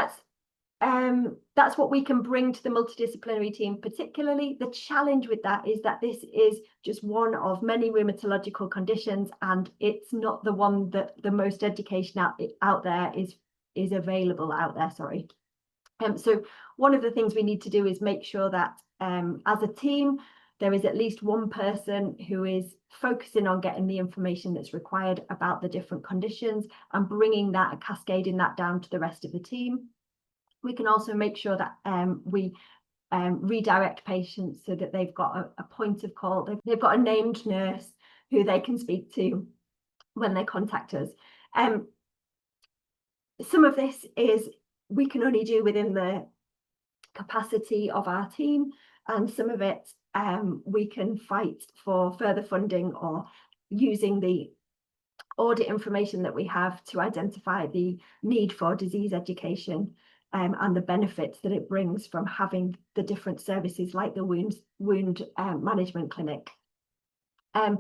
that's what we can bring to the multidisciplinary team. Particularly, the challenge with that is that this is just one of many rheumatological conditions, and it's not the one that the most education out there is available out there. Sorry. So one of the things we need to do is make sure that as a team, there is at least one person who is focusing on getting the information that's required about the different conditions and bringing that and cascading that down to the rest of the team. We can also make sure that we redirect patients so that they've got a point of call. They've got a named nurse who they can speak to when they contact us. Some of this is we can only do within the capacity of our team, and some of it we can fight for further funding or using the audit information that we have to identify the need for disease education. And the benefits that it brings from having the different services like the wound management clinic. And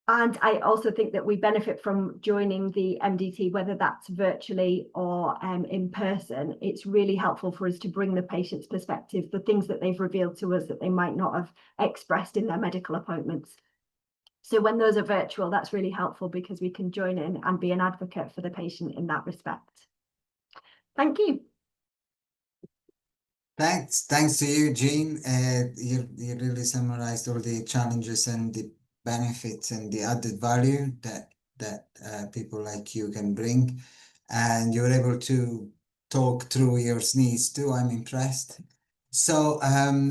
I also think that we benefit from joining the MDT, whether that's virtually or in person. It's really helpful for us to bring the patient's perspective, the things that they've revealed to us that they might not have expressed in their medical appointments. So when those are virtual, that's really helpful because we can join in and be an advocate for the patient in that respect. Thank you. Thanks to you, Jean. You really summarized all the challenges and the benefits and the added value that people like you can bring, and you're able to talk through your sneeze too. I'm impressed. So,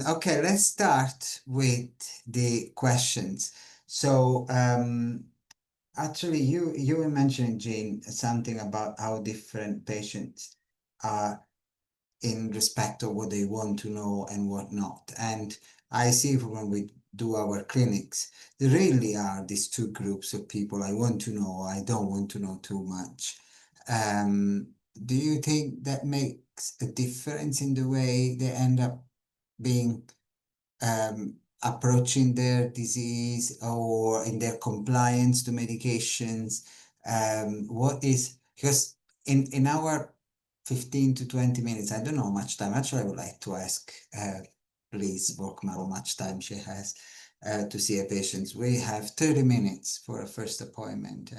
okay, let's start with the questions. So, actually, you were mentioning, Jane, something about how different patients are in respect of what they want to know and what not. And I see when we do our clinics, there really are these two groups of people. I want to know, I don't want to know too much. Do you think that makes a difference in the way they end up being approaching their disease or in their compliance to medications? What is, because in our 15 to 20 minutes, I don't know how much time. Actually, I would like to ask please Volkmann how much time she has to see a patient. We have 30 minutes for a first appointment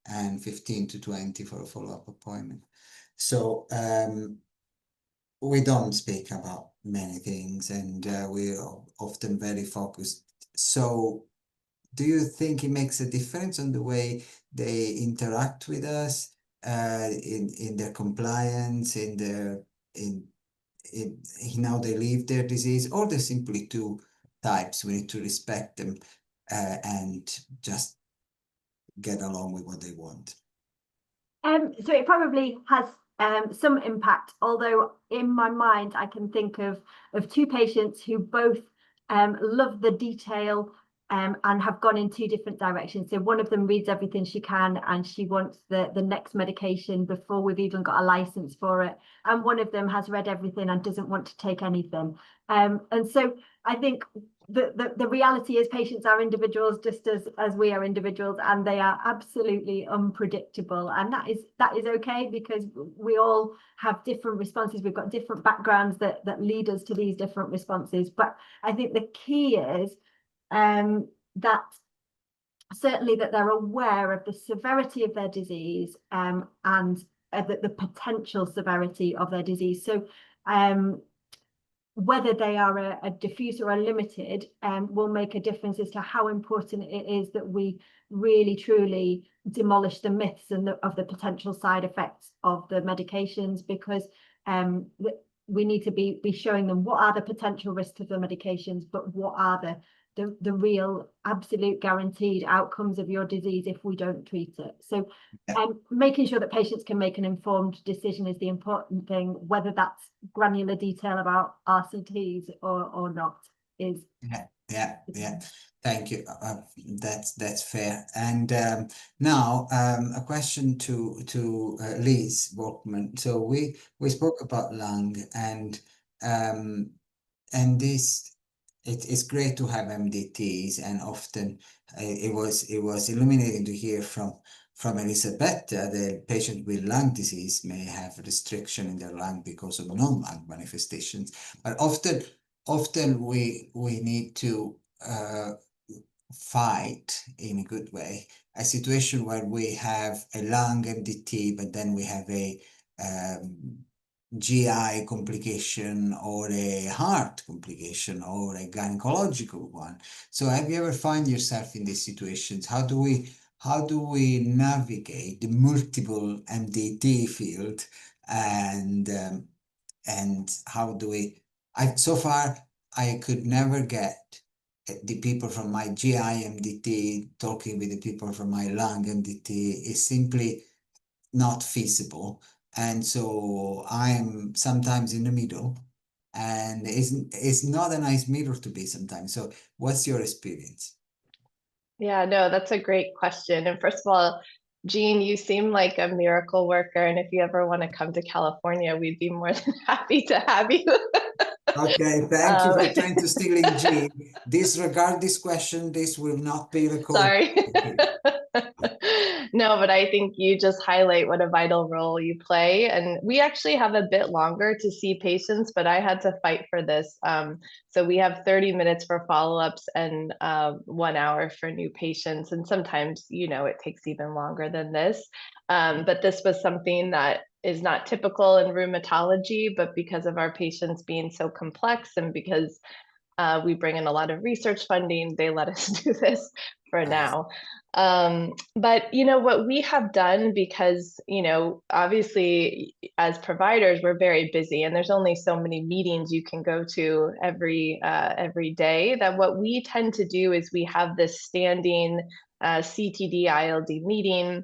and 15 to 20 for a follow-up appointment. So we don't speak about many things, and we're often very focused. So do you think it makes a difference on the way they interact with us, in their compliance, in how they live their disease, or they're simply two types? We need to respect them and just get along with what they want. So it probably has some impact, although in my mind I can think of two patients who both love the detail and have gone in two different directions. So one of them reads everything she can and she wants the next medication before we've even got a license for it, and one of them has read everything and doesn't want to take anything. And so I think the reality is patients are individuals just as we are individuals, and they are absolutely unpredictable, and that is okay, because we all have different responses. We've got different backgrounds that lead us to these different responses. But I think the key is that certainly that they're aware of the severity of their disease and the potential severity of their disease. So whether they are a diffuse or a limited will make a difference as to how important it is that we really truly demolish the myths and of the potential side effects of the medications, because we need to be showing them what are the potential risks of the medications, but what are the real absolute guaranteed outcomes of your disease if we don't treat it. So making sure that patients can make an informed decision is the important thing, whether that's granular detail about RCTs or not. Is yeah. Thank you. That's fair. And now a question to Liz Volkmann. So we spoke about lung, and this it's great to have MDTs, and often it was illuminating to hear from Elisabetta. The patient with lung disease may have restriction in their lung because of non-lung manifestations, but often we need to fight in a good way a situation where we have a lung MDT, but then we have a GI complication or a heart complication or a gynecological one. So have you ever find yourself in these situations? How do we navigate the multiple MDT field, and how do we? So far I could never get the people from my GI MDT talking with the people from my lung MDT. Is simply not feasible. And so I'm sometimes in the middle, and it's not a nice middle to be sometimes. So what's your experience? Yeah, no, that's a great question. And first of all, Jean, you seem like a miracle worker. And if you ever want to come to California, we'd be more than happy to have you. Okay, thank you for trying to steal in, Jean. Disregard this question. This will not be recorded. Sorry. No, but I think you just highlight what a vital role you play. And we actually have a bit longer to see patients, but I had to fight for this. So we have 30 minutes for follow-ups and 1 hour for new patients. And sometimes, it takes even longer than this. But this was something that is not typical in rheumatology, but because of our patients being so complex and because We bring in a lot of research funding. They let us do this for now. But, you know, what we have done, because, you know, obviously as providers, we're very busy and there's only so many meetings you can go to every day, that what we tend to do is we have this standing CTD-ILD meeting.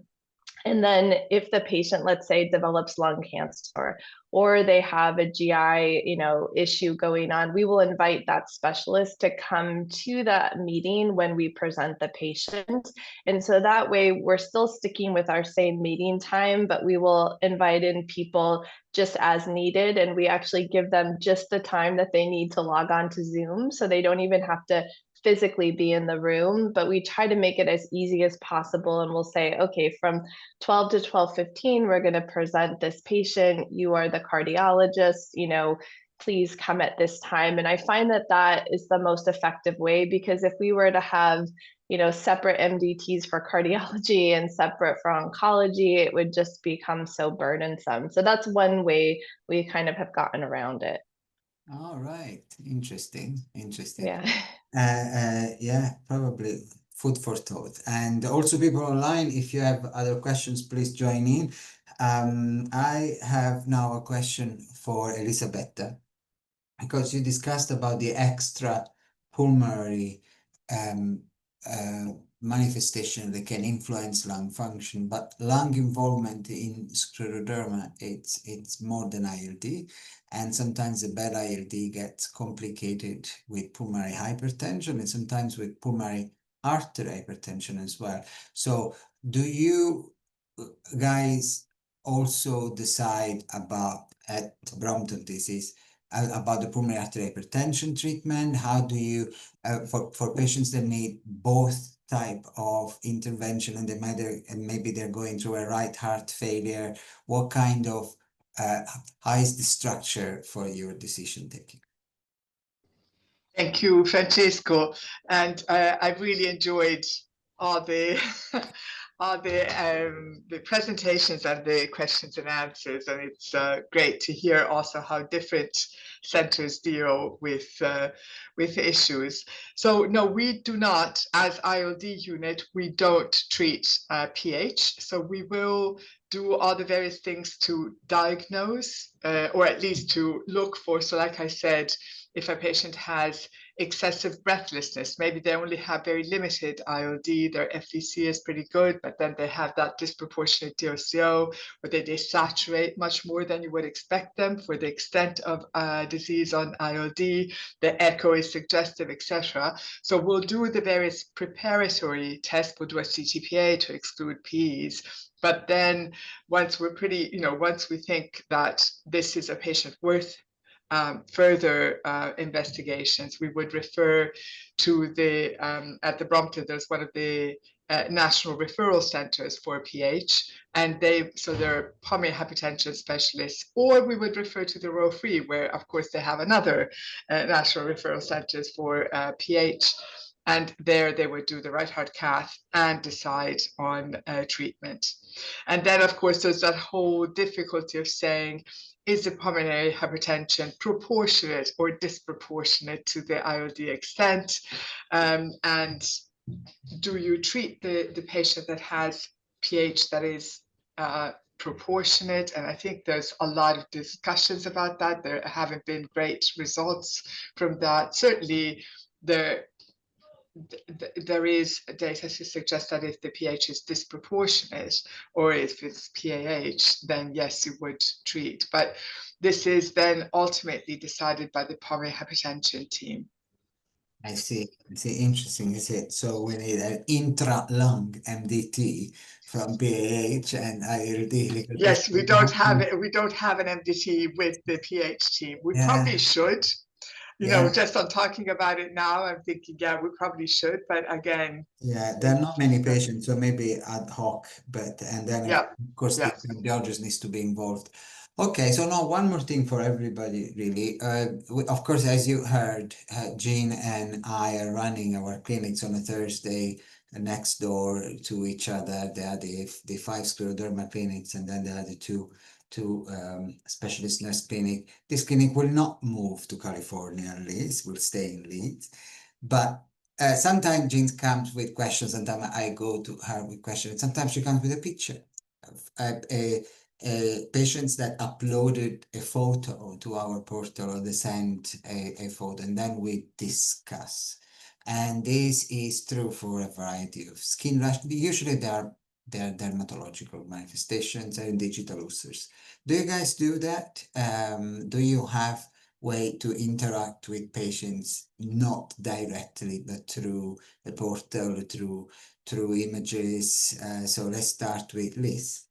And then if the patient, let's say, develops lung cancer or they have a GI, you know, issue going on, we will invite that specialist to come to that meeting when we present the patient. And so that way we're still sticking with our same meeting time, but we will invite in people just as needed. And we actually give them just the time that they need to log on to Zoom. So they don't even have to physically be in the room, but we try to make it as easy as possible. And we'll say, okay, from 12 to 12:15, we're going to present this patient. You are the cardiologist, you know, please come at this time. And I find that that is the most effective way, because if we were to have, you know, separate MDTs for cardiology and separate for oncology, it would just become so burdensome. So that's one way we kind of have gotten around it. All right. Interesting. Yeah. Yeah, probably food for thought. And also people online, if you have other questions, please join in. I have now a question for Elisabetta, because you discussed about the extra pulmonary manifestation that can influence lung function, but lung involvement in scleroderma, it's more than ILD. And sometimes the bad ILD gets complicated with pulmonary hypertension and sometimes with pulmonary artery hypertension as well. So do you guys also decide about, at Brompton disease, about the pulmonary artery hypertension treatment? How do you, for patients that need both type of intervention and maybe they're going through a right heart failure, what kind of, how is the structure for your decision taking? Thank you, Francesco. And I really enjoyed all the the presentations and the questions and answers, and it's great to hear also how different centers deal with issues. So no, we do not, as ILD unit, we don't treat PH. So we will do all the various things to diagnose, or at least to look for. So like I said, if a patient has excessive breathlessness, maybe they only have very limited ILD, their FVC is pretty good, but then they have that disproportionate DOCO, or they desaturate much more than you would expect them for the extent of disease on ILD, the echo is suggestive, etc. So we'll do the various preparatory tests, we'll do a CTPA to exclude PEs. But then once we're pretty, you know, once we think that this is a patient worth further investigations, we would refer to the, at the Brompton, there's one of the national referral centers for PH, and they're pulmonary hypertension specialists, or we would refer to the Royal Free, where of course they have another national referral centers for PH. And there they would do the right heart cath and decide on treatment. And then, of course, there's that whole difficulty of saying, is the pulmonary hypertension proportionate or disproportionate to the ILD extent? And do you treat the patient that has PH that is proportionate? And I think there's a lot of discussions about that. There haven't been great results from that. Certainly, there is data to suggest that if the pH is disproportionate or if it's PAH, then yes, you would treat. But this is then ultimately decided by the pulmonary hypertension team. I see. Interesting, is it? So we need an intra-lung MDT from PAH and ILD. Yes, we don't have it. We don't have an MDT with the PH team. We probably should. You know, just on talking about it now, I'm thinking, yeah, we probably should, but again. Yeah, there are not many patients, so maybe ad hoc, and then of course the cardiologist needs to be involved. Okay, so now one more thing for everybody, really. Of course, as you heard, Jean and I are running our clinics on a Thursday next door to each other. They are the 5 scleroderma clinics, and then there are the 2 to specialist nurse clinic. This clinic will not move to California and Leeds, will stay in Leeds. But sometimes Jean comes with questions, sometimes I go to her with questions. Sometimes she comes with a picture of patients that uploaded a photo to our portal, or they sent a photo, and then we discuss. And this is true for a variety of skin rash. Usually they're dermatological manifestations and digital ulcers. Do you guys do that? Do you have way to interact with patients, not directly, but through the portal, through images? So let's start with Liz.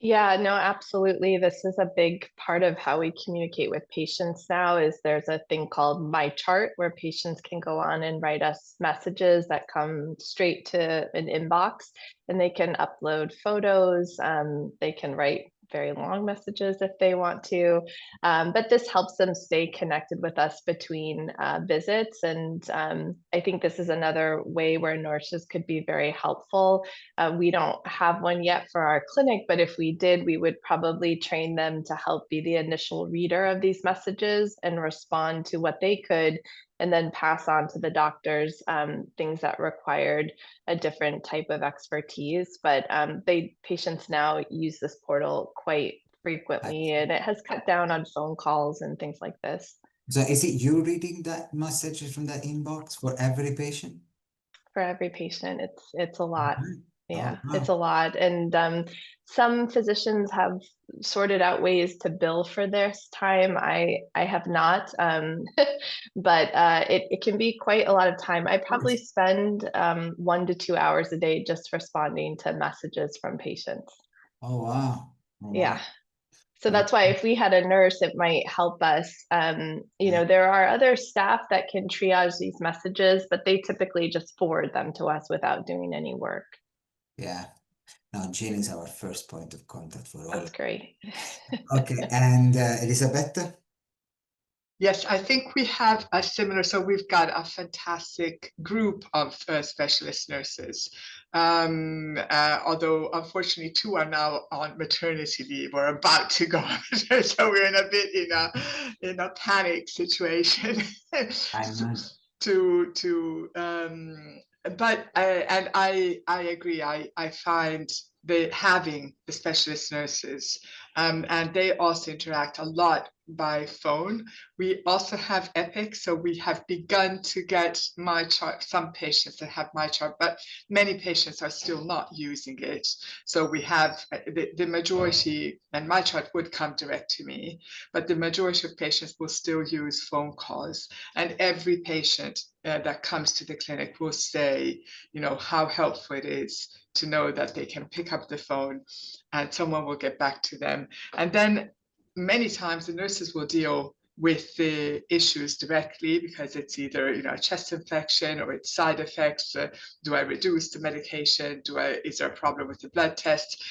Yeah, no, absolutely. This is a big part of how we communicate with patients now. Is there's a thing called My Chart, where patients can go on and write us messages that come straight to an inbox, and they can upload photos. They can write very long messages if they want to, but this helps them stay connected with us between visits. And I think this is another way where nurses could be very helpful. We don't have one yet for our clinic, but if we did, we would probably train them to help be the initial reader of these messages and respond to what they could, and then pass on to the doctors things that required a different type of expertise. But patients now use this portal quite frequently, and it has cut down on phone calls and things like this. So is it you reading that message from that inbox for every patient? For every patient, it's a lot. Yeah, Oh, wow. it's a lot. And some physicians have sorted out ways to bill for this time. I have not, but it can be quite a lot of time. I probably spend 1 to 2 hours a day just responding to messages from patients. Oh, wow. Oh, Yeah. wow. So that's why if we had a nurse, it might help us. You know, there are other staff that can triage these messages, but they typically just forward them to us without doing any work. Yeah. Now, Jean is our first point of contact for all. That's great. Okay, and Elisabetta? Yes, I think we have a similar, so we've got a fantastic group of specialist nurses. Although unfortunately 2 are now on maternity leave or about to go, so we're in a bit in a panic situation. But I agree. I find having the specialist nurses, and they also interact a lot by phone. We also have Epic, so we have begun to get My Chart. Some patients that have My Chart, but many patients are still not using it. So we have the majority, and My Chart would come direct to me, but the majority of patients will still use phone calls. And every patient that comes to the clinic will say, you know, how helpful it is to know that they can pick up the phone and someone will get back to them. And then many times the nurses will deal with the issues directly, because it's either, you know, a chest infection or it's side effects. Do I reduce the medication? Is there a problem with the blood test?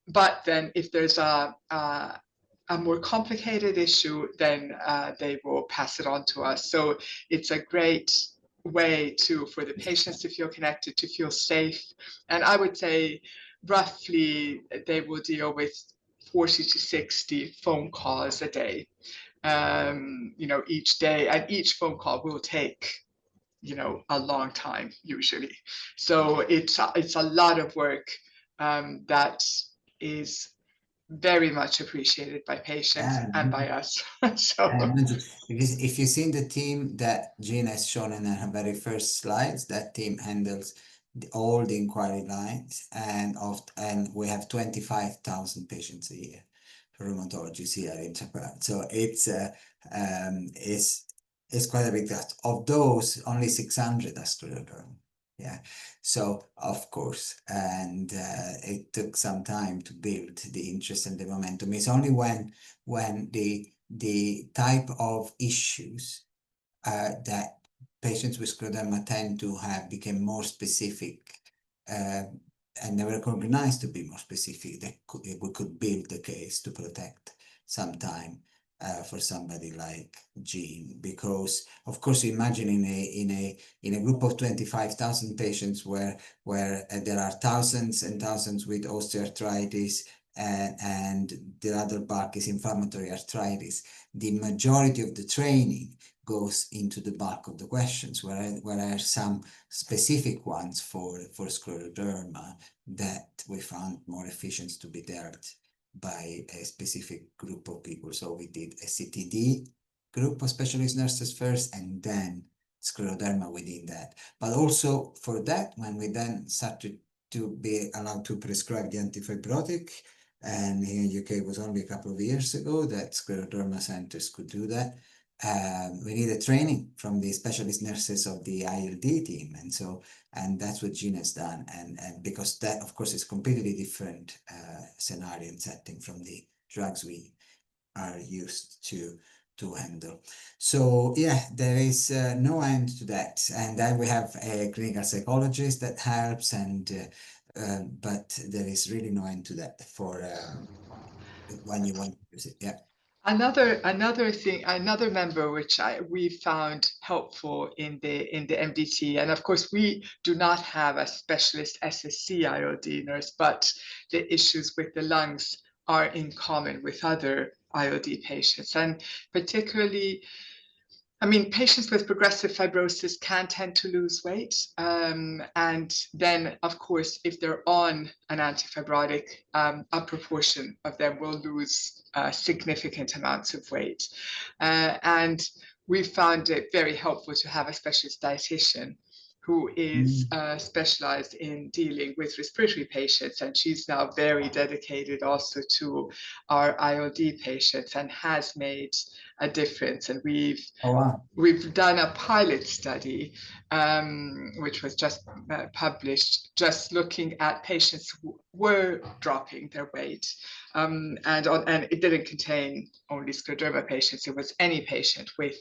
But then if there's a more complicated issue, then they will pass it on to us. So it's a great way for the patients to feel connected, to feel safe. And I would say roughly they will deal with 40 to 60 phone calls a day, you know, each day, and each phone call will take, you know, a long time usually. So it's a lot of work that is very much appreciated by patients and by us. So because if you've seen the team that Jean has shown in her very first slides, that team handles all the inquiry lines, and we have 25,000 patients a year for rheumatologists here in Japan. So it's quite a big task. Of those, only 600 are scleroderma. Yeah, so of course, and it took some time to build the interest and the momentum. It's only when the type of issues that patients with scleroderma tend to have became more specific, and they were recognized to be more specific, that we could build the case to protect some time for somebody like Jean, because of course imagine in a group of 25,000 patients where there are thousands and thousands with osteoarthritis, and the other bulk is inflammatory arthritis. The majority of the training goes into the bulk of the questions, where there are some specific ones for scleroderma that we found more efficient to be dealt by a specific group of people. So we did a CTD group of specialist nurses first, and then scleroderma within that. But also for that, when we then started to be allowed to prescribe the antifibrotic, and here in UK it was only a couple of years ago that scleroderma centers could do that. We needed training from the specialist nurses of the ILD team, and that's what Gina has done. And because that, of course, is completely different scenario and setting from the drugs we are used to handle. So yeah, there is no end to that. And then we have a clinical psychologist that helps, and but there is really no end to that for when you want to use it. Yeah. Another thing, another member which we found helpful in the MDT, and of course we do not have a specialist SSc-ILD nurse, but the issues with the lungs are in common with other ILD patients, and particularly, I mean, patients with progressive fibrosis can tend to lose weight. And then, of course, if they're on an antifibrotic, a proportion of them will lose significant amounts of weight. And we found it very helpful to have a specialist dietitian who is specialized in dealing with respiratory patients. And she's now very dedicated also to our ILD patients and has made a difference. And we've done a pilot study, which was just published, just looking at patients who were dropping their weight. And it didn't contain only scleroderma patients, it was any patient with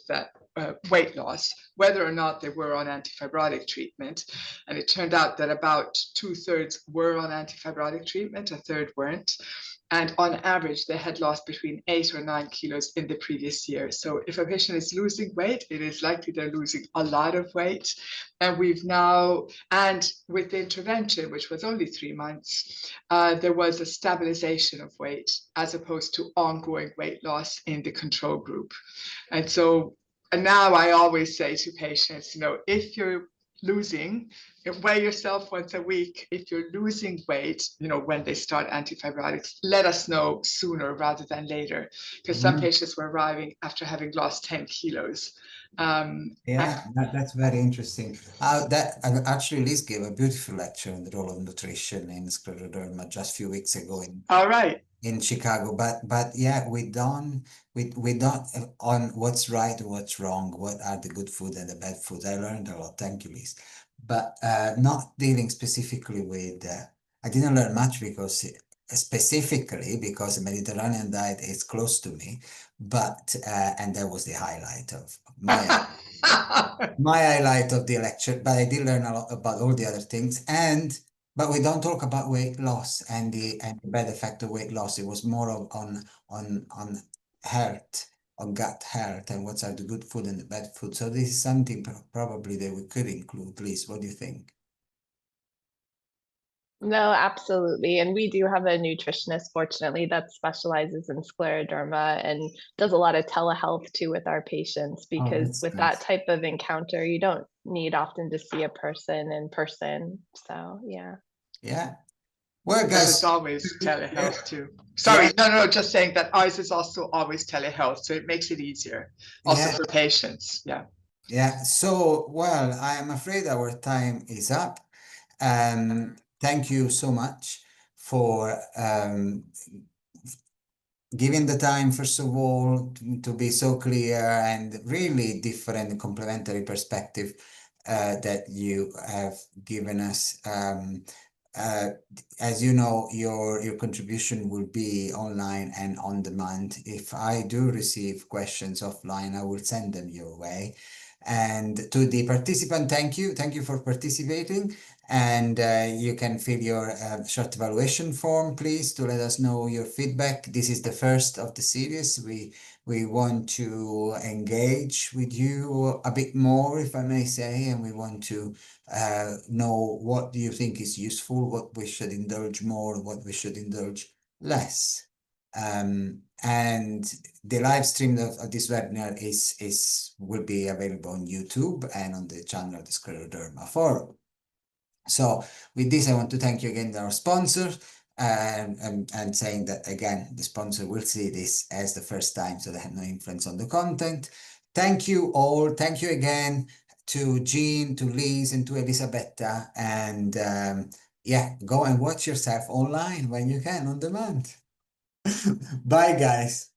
weight loss, whether or not they were on antifibrotic treatment. And it turned out that about 2/3 were on antifibrotic treatment, 1/3 weren't. And on average, they had lost between 8 or 9 kilos in the previous year. So if a patient is losing weight, it is likely they're losing a lot of weight. And we've now, and with the intervention, which was only 3 months, there was a stabilization of weight as opposed to ongoing weight loss in the control group. And so, and now I always say to patients, you know, if you're losing, weigh yourself once a week. If you're losing weight, you know, when they start antifibrotics, let us know sooner rather than later, because some patients were arriving after having lost 10 kilos. Yeah, that's very interesting. Actually, Liz gave a beautiful lecture on the role of nutrition in scleroderma just a few weeks ago in Chicago. But yeah, we don't on what's right or what's wrong, what are the good food and the bad food. I learned a lot. Thank you, Liz. But not dealing specifically with. I didn't learn much because specifically because the Mediterranean diet is close to me, but and that was the highlight of my highlight of the lecture. But I did learn a lot about all the other things, but we don't talk about weight loss and the bad effect of weight loss. It was more on health, on gut health, and what are the good food and the bad food. So this is something probably that we could include. Liz, what do you think? No, absolutely. And we do have a nutritionist, fortunately, that specializes in scleroderma and does a lot of telehealth too with our patients, because with that type of encounter, you don't need often to see a person in person. So, yeah. Yeah. Well, guys, guys, it's always telehealth too. Sorry, no, just saying that ours is also always telehealth, so it makes it easier also for patients. Yeah. Yeah. So, well, I am afraid our time is up. Thank you so much for giving the time, first of all, to be so clear and really different and complementary perspective that you have given us. As you know, your contribution will be online and on demand. If I do receive questions offline, I will send them your way. And to the participant, thank you for participating. And you can fill your short evaluation form, please, to let us know your feedback. This is the first of the series. We want to engage with you a bit more, if I may say, and we want to know what do you think is useful, what we should indulge more, what we should indulge less. And the live stream of this webinar will be available on YouTube and on the channel of the Scleroderma Forum. So with this, I want to thank you again, our sponsor, and saying that again, the sponsor will see this as the first time, so they have no influence on the content. Thank you all. Thank you again to Jean, to Liz, and to Elisabetta. And yeah, go and watch yourself online when you can, on demand. Bye, guys.